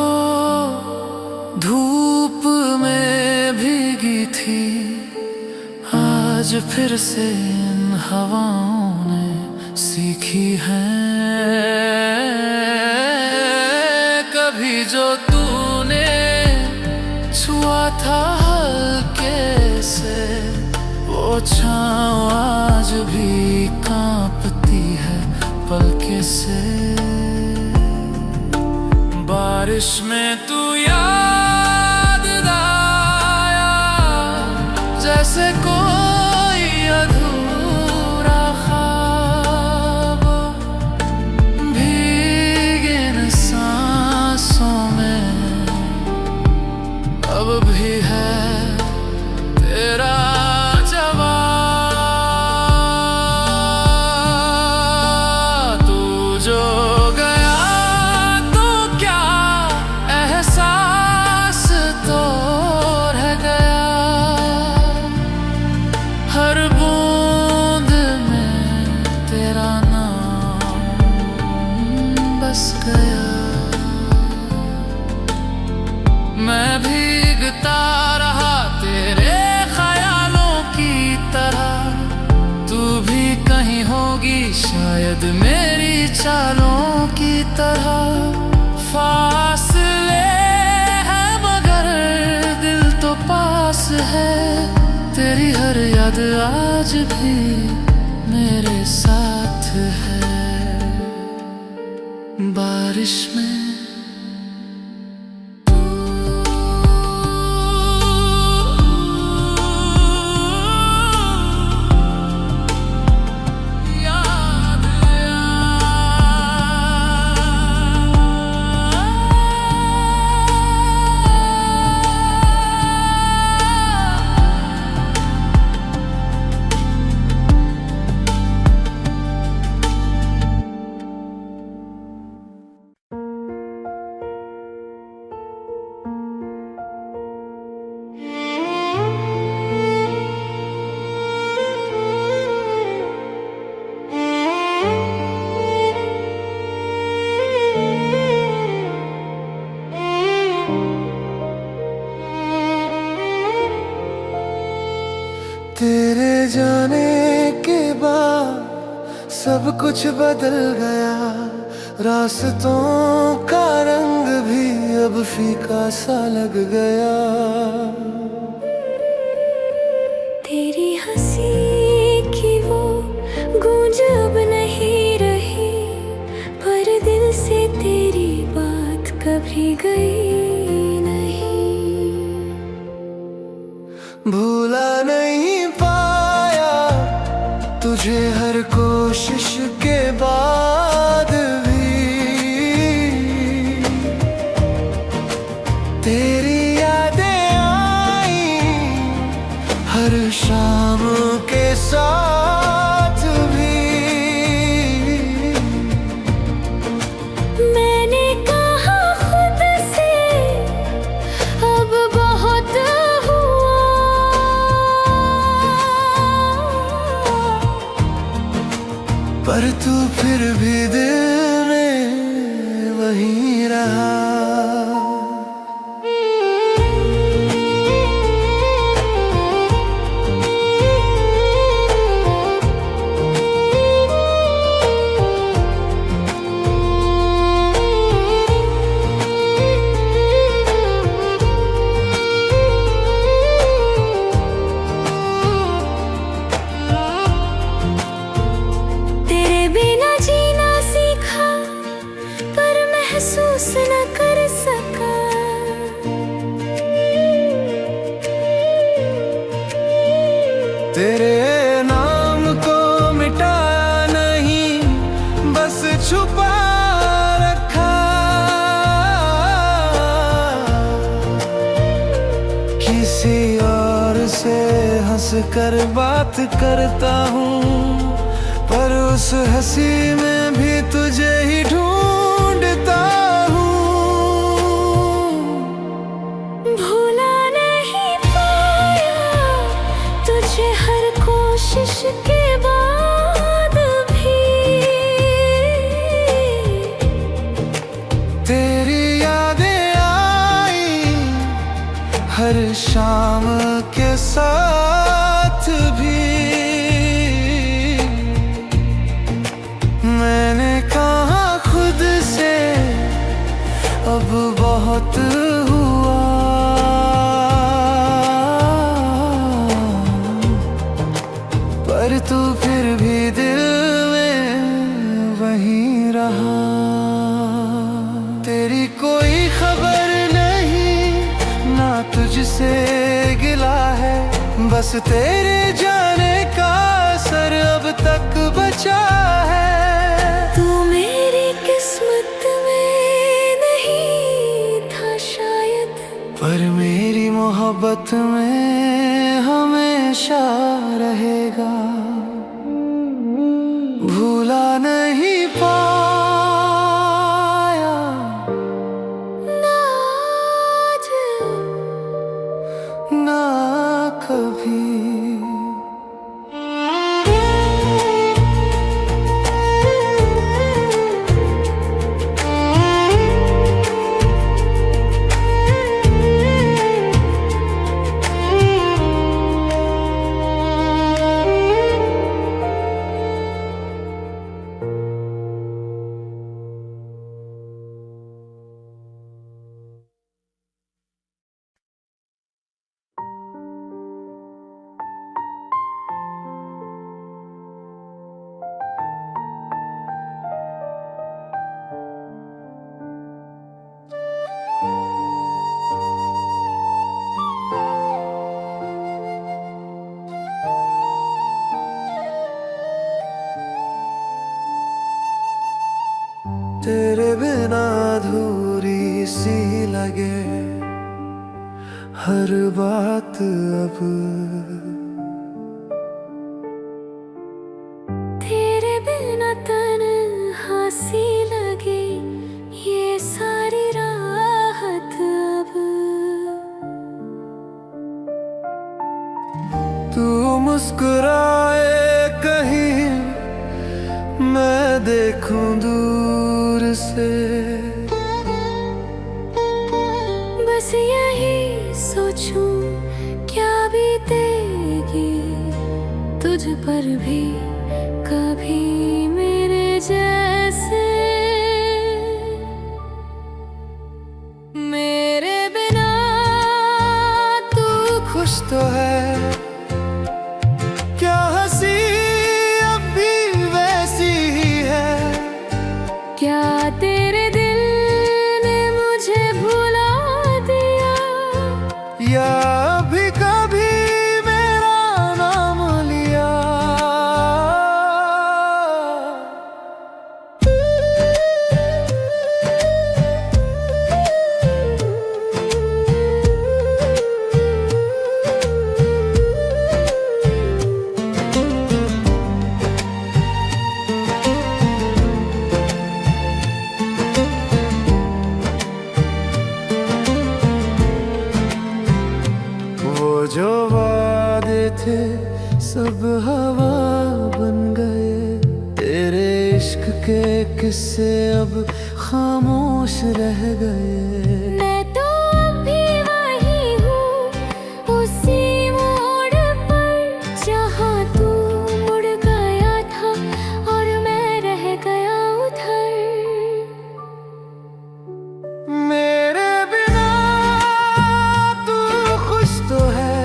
धूप में भीगी थी, आज फिर से इन हवाओं ने सीखी हैं। कभी जो तूने छुआ था हल्के से, वो छाँव आज भी कांपती है पलके से। बारिश में तू याद आया जैसे कोई अधूरा ख्वाब, भीगे न सांसों में अब भी है तेरा जवाब। तू जो मैं भीगता रहा तेरे ख्यालों की तरह, तू भी कहीं होगी शायद मेरी चालों की तरह। फासले है मगर दिल तो पास है, तेरी हर याद आज भी मेरे साथ है। बारिश में तेरे जाने के बाद सब कुछ बदल गया, रास्तों का रंग भी अब फीका सा लग गया। तेरी हंसी की वो गूंज अब नहीं रही, पर दिल से तेरी बात कभी गई नहीं। भूला नहीं पाया तुझे हर कोशिश के बाद भी, तेरी यादें आई हर शाम के साथ भी। मैंने कहा खुद से अब बहुत हुआ, पर तू फिर भी दिल में वहीं रहा। महसूस न कर सका, तेरे नाम को मिटाया नहीं, बस छुपा रखा। किसी और से हंस कर बात करता हूँ, पर उस हंसी में भी तुझे ही ढूंढता हूँ। भूला नहीं पाया तुझे हर कोशिश के बाद भी, तेरी यादें आई हर शाम के साथ भी। मैंने कहा खुद से अब बहुत हुआ, पर तू फिर भी दिल में वहीं रहा। तेरी कोई खबर नहीं, ना तुझसे गिला है, बस तेरे जाने का असर अब तक बचा है। तू मेरी किस्मत में नहीं था शायद, पर मेरी मोहब्बत में हमेशा रहेगा। भूला नहीं पाया ना आज ना कभी। तेरे बिना अधूरी सी लगे हर बात अब। तेरे बिना तन्हा सी लगे ये सारी राहत अब। तू मुस्कुराए कहीं मैं देखूं दूर से, बस यही सोचूं क्या बीतेगी तुझ पर भी कभी मेरे जैसे। मेरे बिना तू खुश तो है क्या हंसी अब भी वैसी ही है, क्या तेरे दिल ने मुझे भुला दिया, या अभी कभी मेरा नाम लिया। वो जो वादे थे सब हवा बन गए, तेरे इश्क के किस्से अब खामोश रह गए। मैं तो अब भी वही हूँ उसी मोड़ पर जहाँ तू मुड़ गया था और मैं रह गया उधर। मेरे बिना तू खुश तो है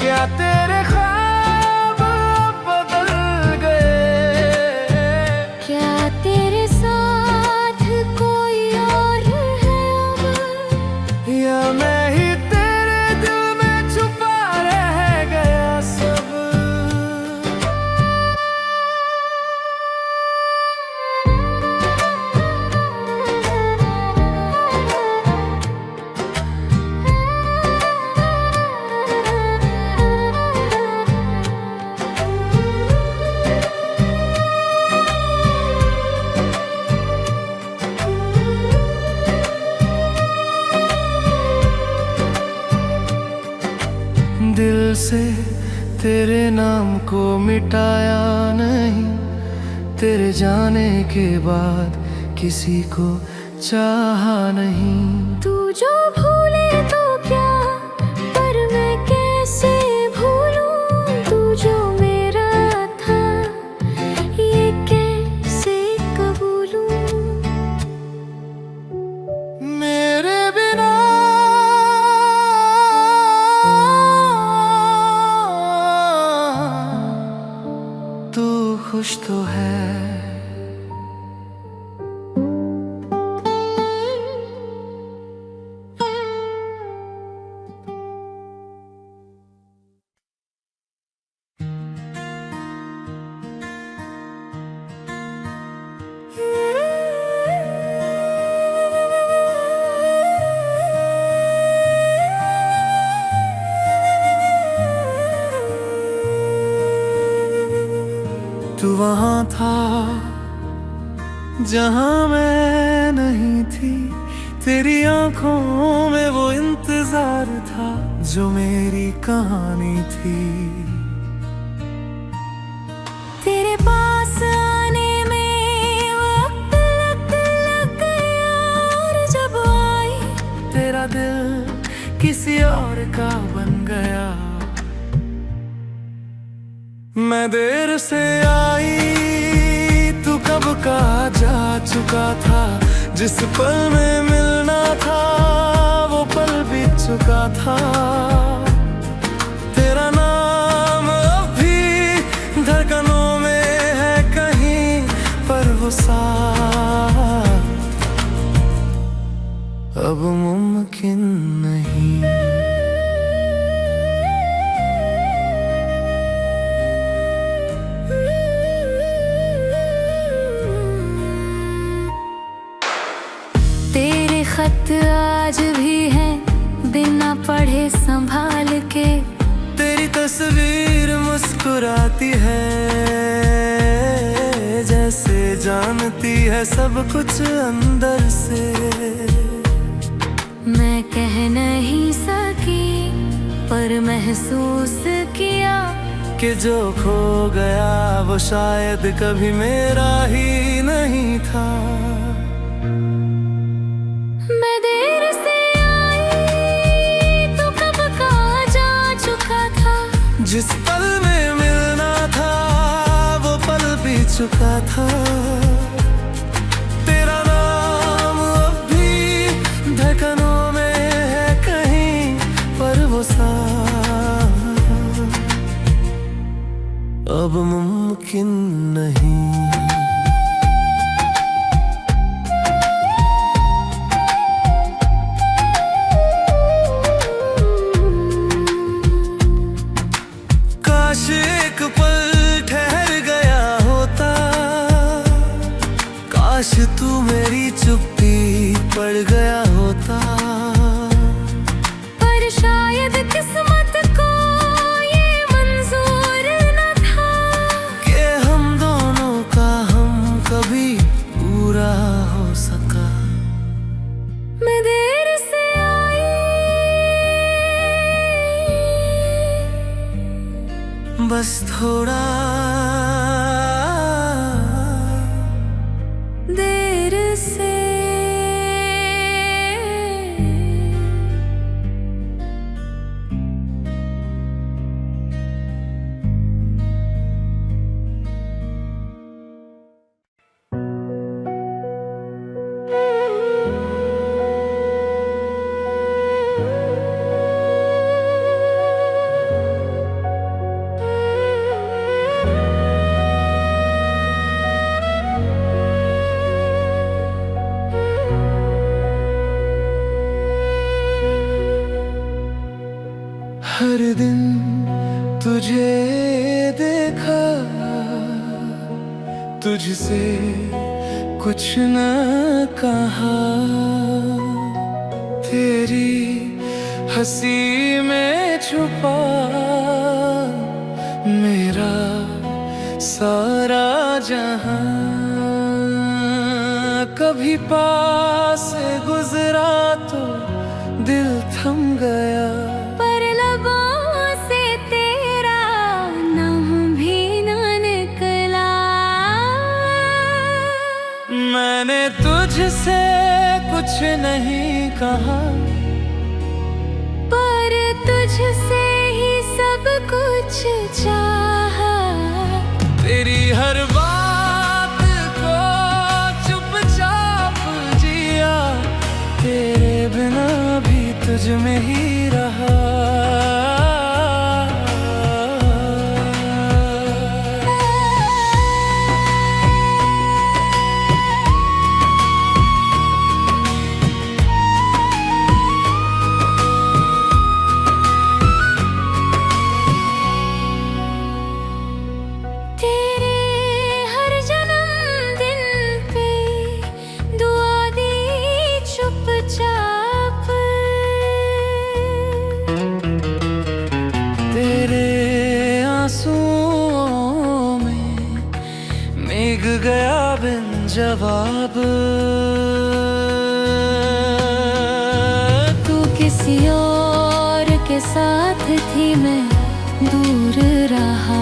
क्या तेरे ख्वाब बदल गए, क्या तेरे साथ कोई और है अब, या मैं ही तेरे दिल में छुपा रह गया सब। दिल से तेरे नाम को मिटाया नहीं, तेरे जाने के बाद किसी को चाहा नहीं। तू जो भूले तो क्या पर मैं कैसे भूलूं, तू जो मेरा था ये कैसे कबूलूं। मेरे बिना तू खुश तो है। तू वहाँ था जहाँ मैं नहीं थी, तेरी आंखों में वो इंतजार था जो मेरी कहानी थी। तेरे पास आने में वक्त लग गया और जब आई तेरा दिल किसी और का बन गया। मैं देर से आई तू कब का जा चुका था, जिस पल में मिलना था वो पल बीत चुका था। तेरा नाम अब भी धड़कनों में है कहीं पर वो साथ अब मुमकिन नहीं। खत आज भी है बिना पढ़े संभाल के। तेरी तस्वीर मुस्कुराती है जैसे जानती है सब कुछ अंदर से। मैं कह नहीं सकी पर महसूस किया कि जो खो गया वो शायद कभी मेरा ही नहीं था। मैं देर से आई तो कब का जा चुका था। जिस पल में मिलना था वो पल भी चुका था। तेरा नाम अब भी धड़कनों में है कहीं पर वो अब मुमकिन नहीं। काश एक पल ठहर गया होता, काश तू मेरी चुप्पी पड़ गया होता। पर शायद किस्मत को ये मंजूर न था कि हम दोनों का हम कभी पूरा हो सका। मैं देर से आई बस थोड़ा देर से। हर दिन तुझे देखा, तुझसे कुछ न कहा। तेरी हंसी में छुपा मेरा सारा जहां। कभी पास गुजरा तो दिल थम गया, पर लबों से तेरा नाम भी न निकला। मैंने तुझसे कुछ नहीं कहा, पर तुझसे ही सब कुछ चाहा। तेरी हर बात को चुपचाप जिया, तेरे बिना भी तुझ में ही रहा। गया बिन जवाब, तू किसी और के साथ थी मैं दूर रहा।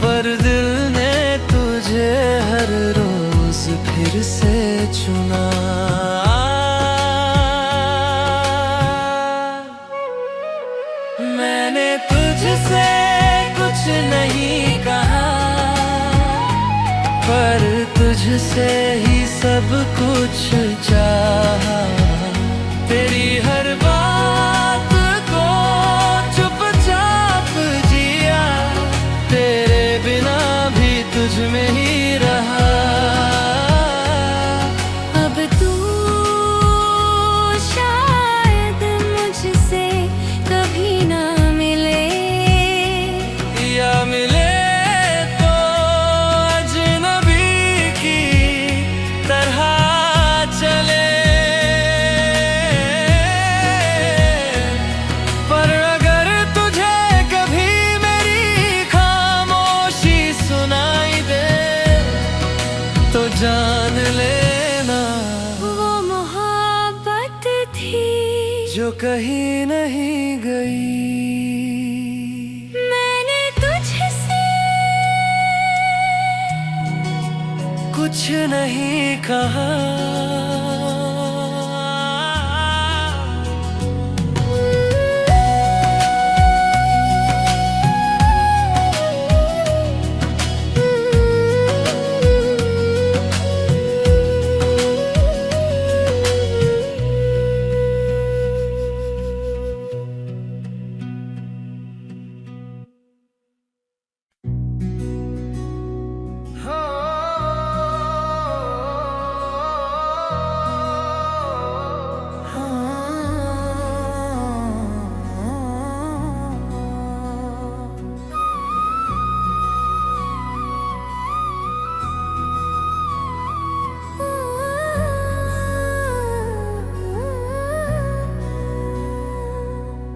पर दिल ने तुझे हर रोज फिर से चुना। मैंने तुझसे कुछ नहीं कहा, पर तुझसे ही सब कुछ चाहा। तेरी हर बात को चुपचाप जिया, तेरे बिना भी तुझ में ही रहा। अब तू शायद मुझसे कभी ना मिले, या मिले तरह चले। कुछ नहीं कहा।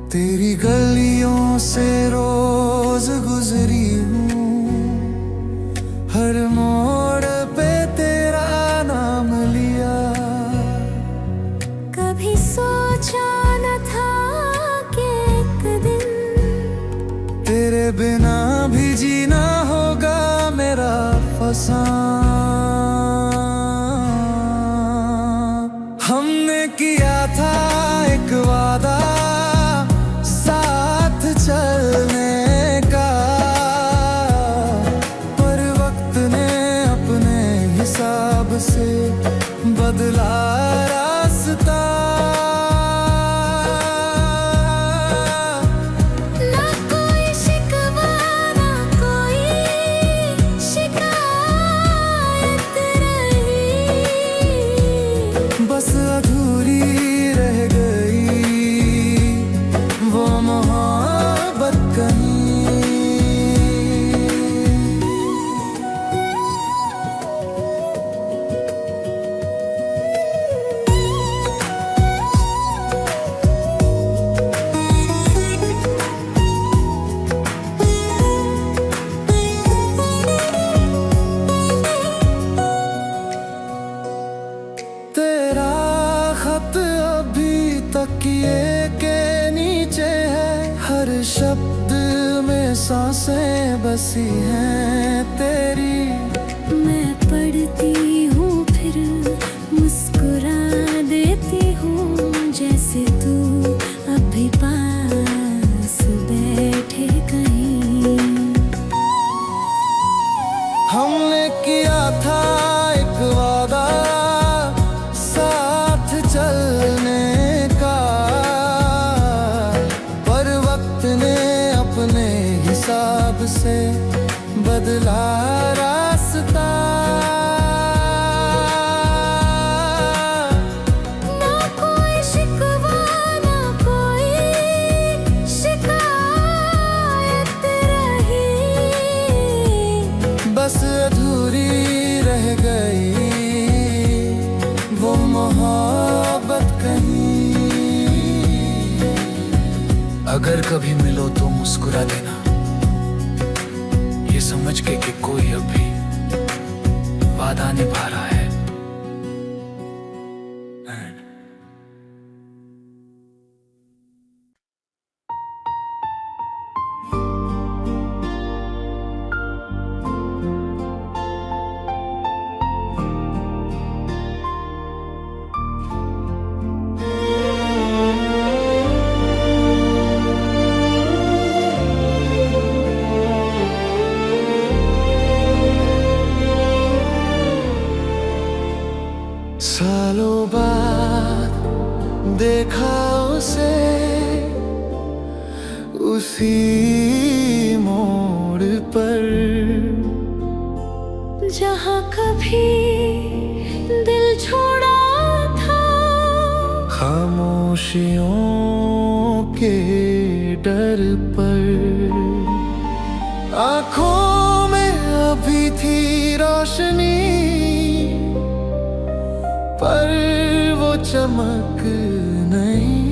तेरी गलियों से रोज गुजरी हूँ, हर मोड़ पे तेरा नाम लिया। कभी सोचा न था कि एक दिन तेरे बिना भी जीना होगा मेरा फसान। हमने किया था एक वादा चलने का, पर वक्त ने अपने हिसाब से बदला रास्ता। ना कोई शिकवा ना कोई शिकायत रही, बस अधूरी रह गई वो मोहब्बत कहीं। तेरा खत अभी तकिए के नीचे है, हर शब्द में सांसें बसी हैं तेरी। मैं पढ़ती हूँ फिर मुस्कुरा देती हूँ, जैसे तू अभी पास बैठे कहीं। हमने किया था एक वादा साथ चलने का, पर वक्त ने अपने हिसाब से बदला रास्ता। ना कोई शिकवा ना कोई शिकायत रही, बस अधूरी रह गई वो मोहब्बत कहीं। अगर कभी मिलो तो मुस्कुरा देना, ये समझ के कि कोई अभी वादा निभा रहा है। सालों बाद देखा उसे उसी मोड़ पर, जहाँ कभी दिल छोड़ा था। खामोशियों के डर पर आँखों में अभी थी रोशनी, पर वो चमक नहीं।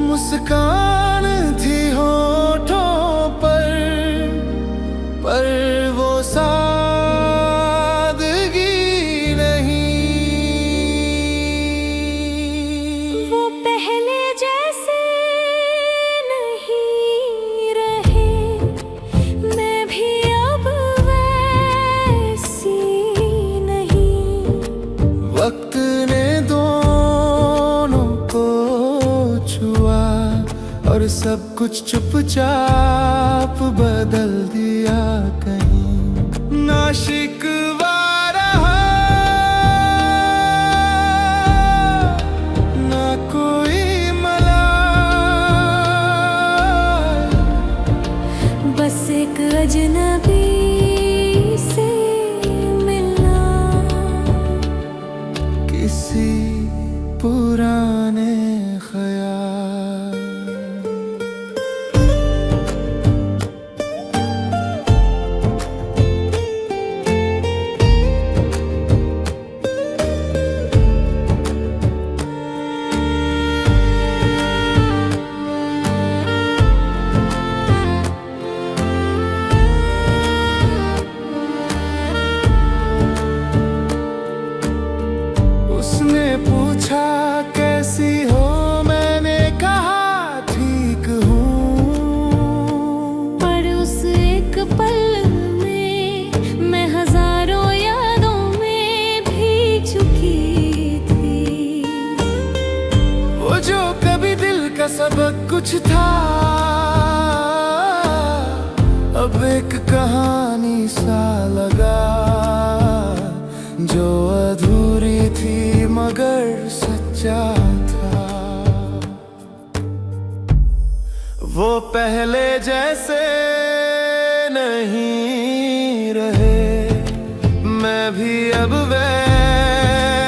मुस्कान थी होठों पर वो सादगी नहीं। वो पहले जैसे नहीं रहे, मैं भी अब वैसी सब कुछ चुपचाप बदल दिया कहीं। ना शिकवा रहा, ना कोई मलाल, बस एक अजनबी से मिलना, किसी पुराने ख्याल। उसने पूछा कैसी हो, मैंने कहा ठीक हूँ। पर उस एक पल में मैं हजारों यादों में भीग चुकी थी। वो जो कभी दिल का सबक कुछ था, अब एक कहानी सा लगा, जो अधूरी थी मगर सच्चा था। वो पहले जैसे नहीं रहे, मैं भी अब वैसी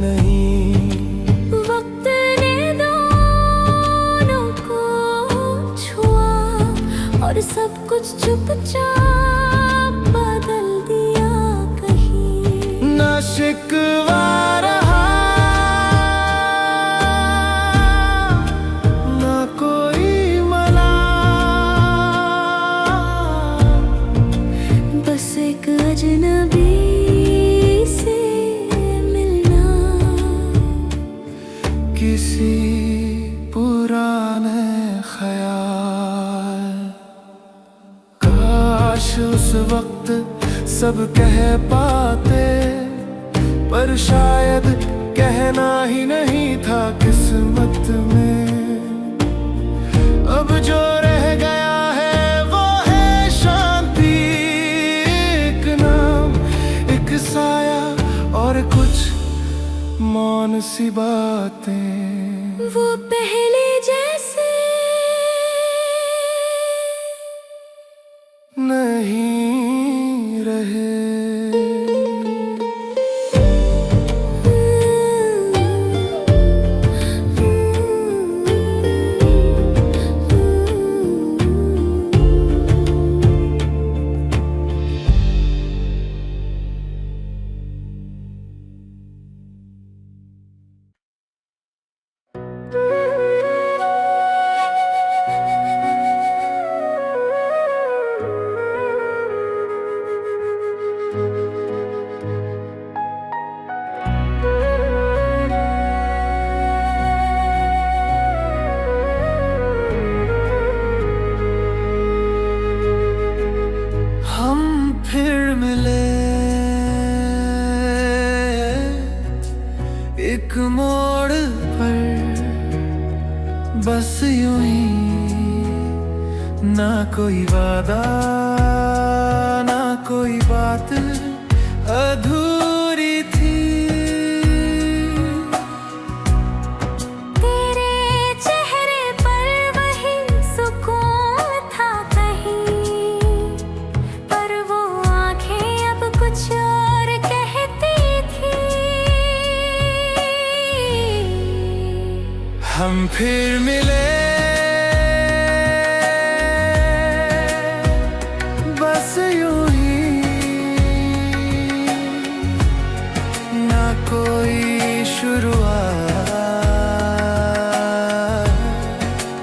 नहीं। वक्त ने दोनों को छुआ और सब कुछ चुपचाप बदल दिया कहीं। ना शिकवा रहा, ना कोई मलाल, बस एक अजनबी से मिलना, किसी पुराने ख्याल। काश उस वक्त सब कह पाते, पर शायद कहना ही नहीं था किस्मत में। अब जो रह गया है वो है शांति, एक नाम, एक साया और कुछ मौन सी बातें। वो पहले जैसे नहीं रहे। फिर मिले एक मोड़ पर, बस यूं ही, ना कोई वादा ना कोई बात अधूरी थी। तेरे चेहरे पर वही सुकून था कहीं, पर वो आंखें अब कुछ और कहती थी। हम फिर मिले बस यूं ही, ना कोई शुरुआत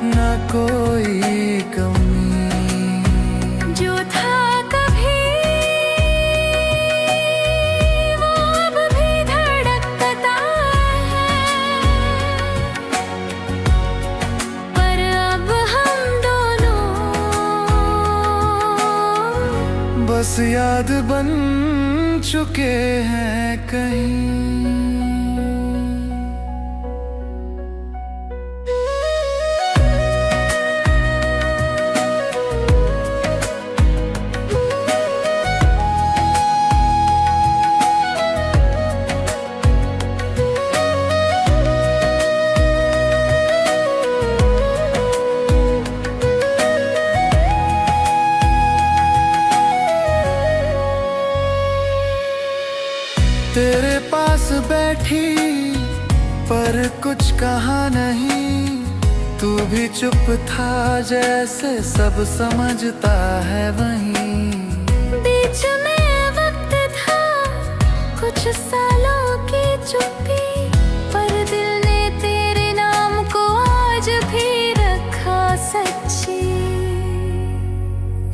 ना कोई कमी। जो था कभी वो अब भी धड़कता है, पर अब हम दोनों बस याद बन चुके हैं कहीं। कहा नहीं, तू भी चुप था जैसे सब समझता है वहीं। बीच में वक्त था कुछ सालों की चुप्पी, पर दिल ने तेरे नाम को आज भी रखा सच्ची।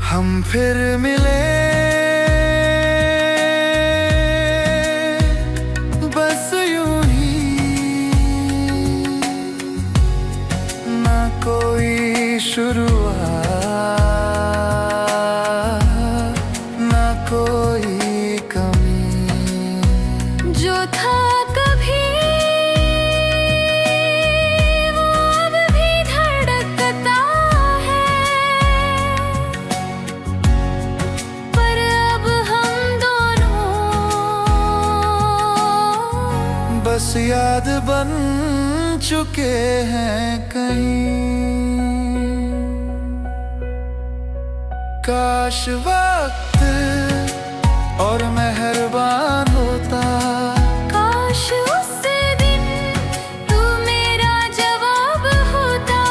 हम फिर मिले बस यूं ही, ना कोई शुरुआत ना कोई कमी। जो था कभी वो अब भी धड़कता है, पर अब हम दोनों बस याद बन चुके हैं कहीं। काश वक्त और मेहरबान होता, काश उस दिन तू मेरा जवाब होता।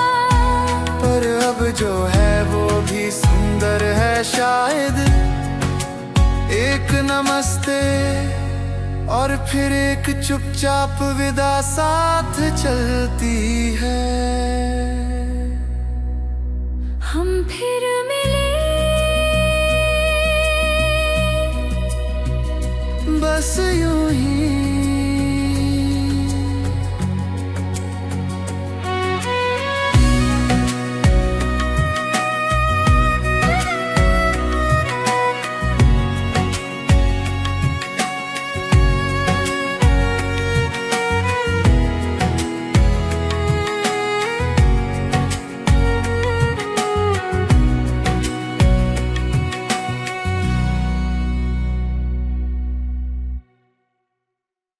पर अब जो है वो भी सुंदर है शायद। एक नमस्ते और फिर एक चुपचाप विदा साथ चलती है।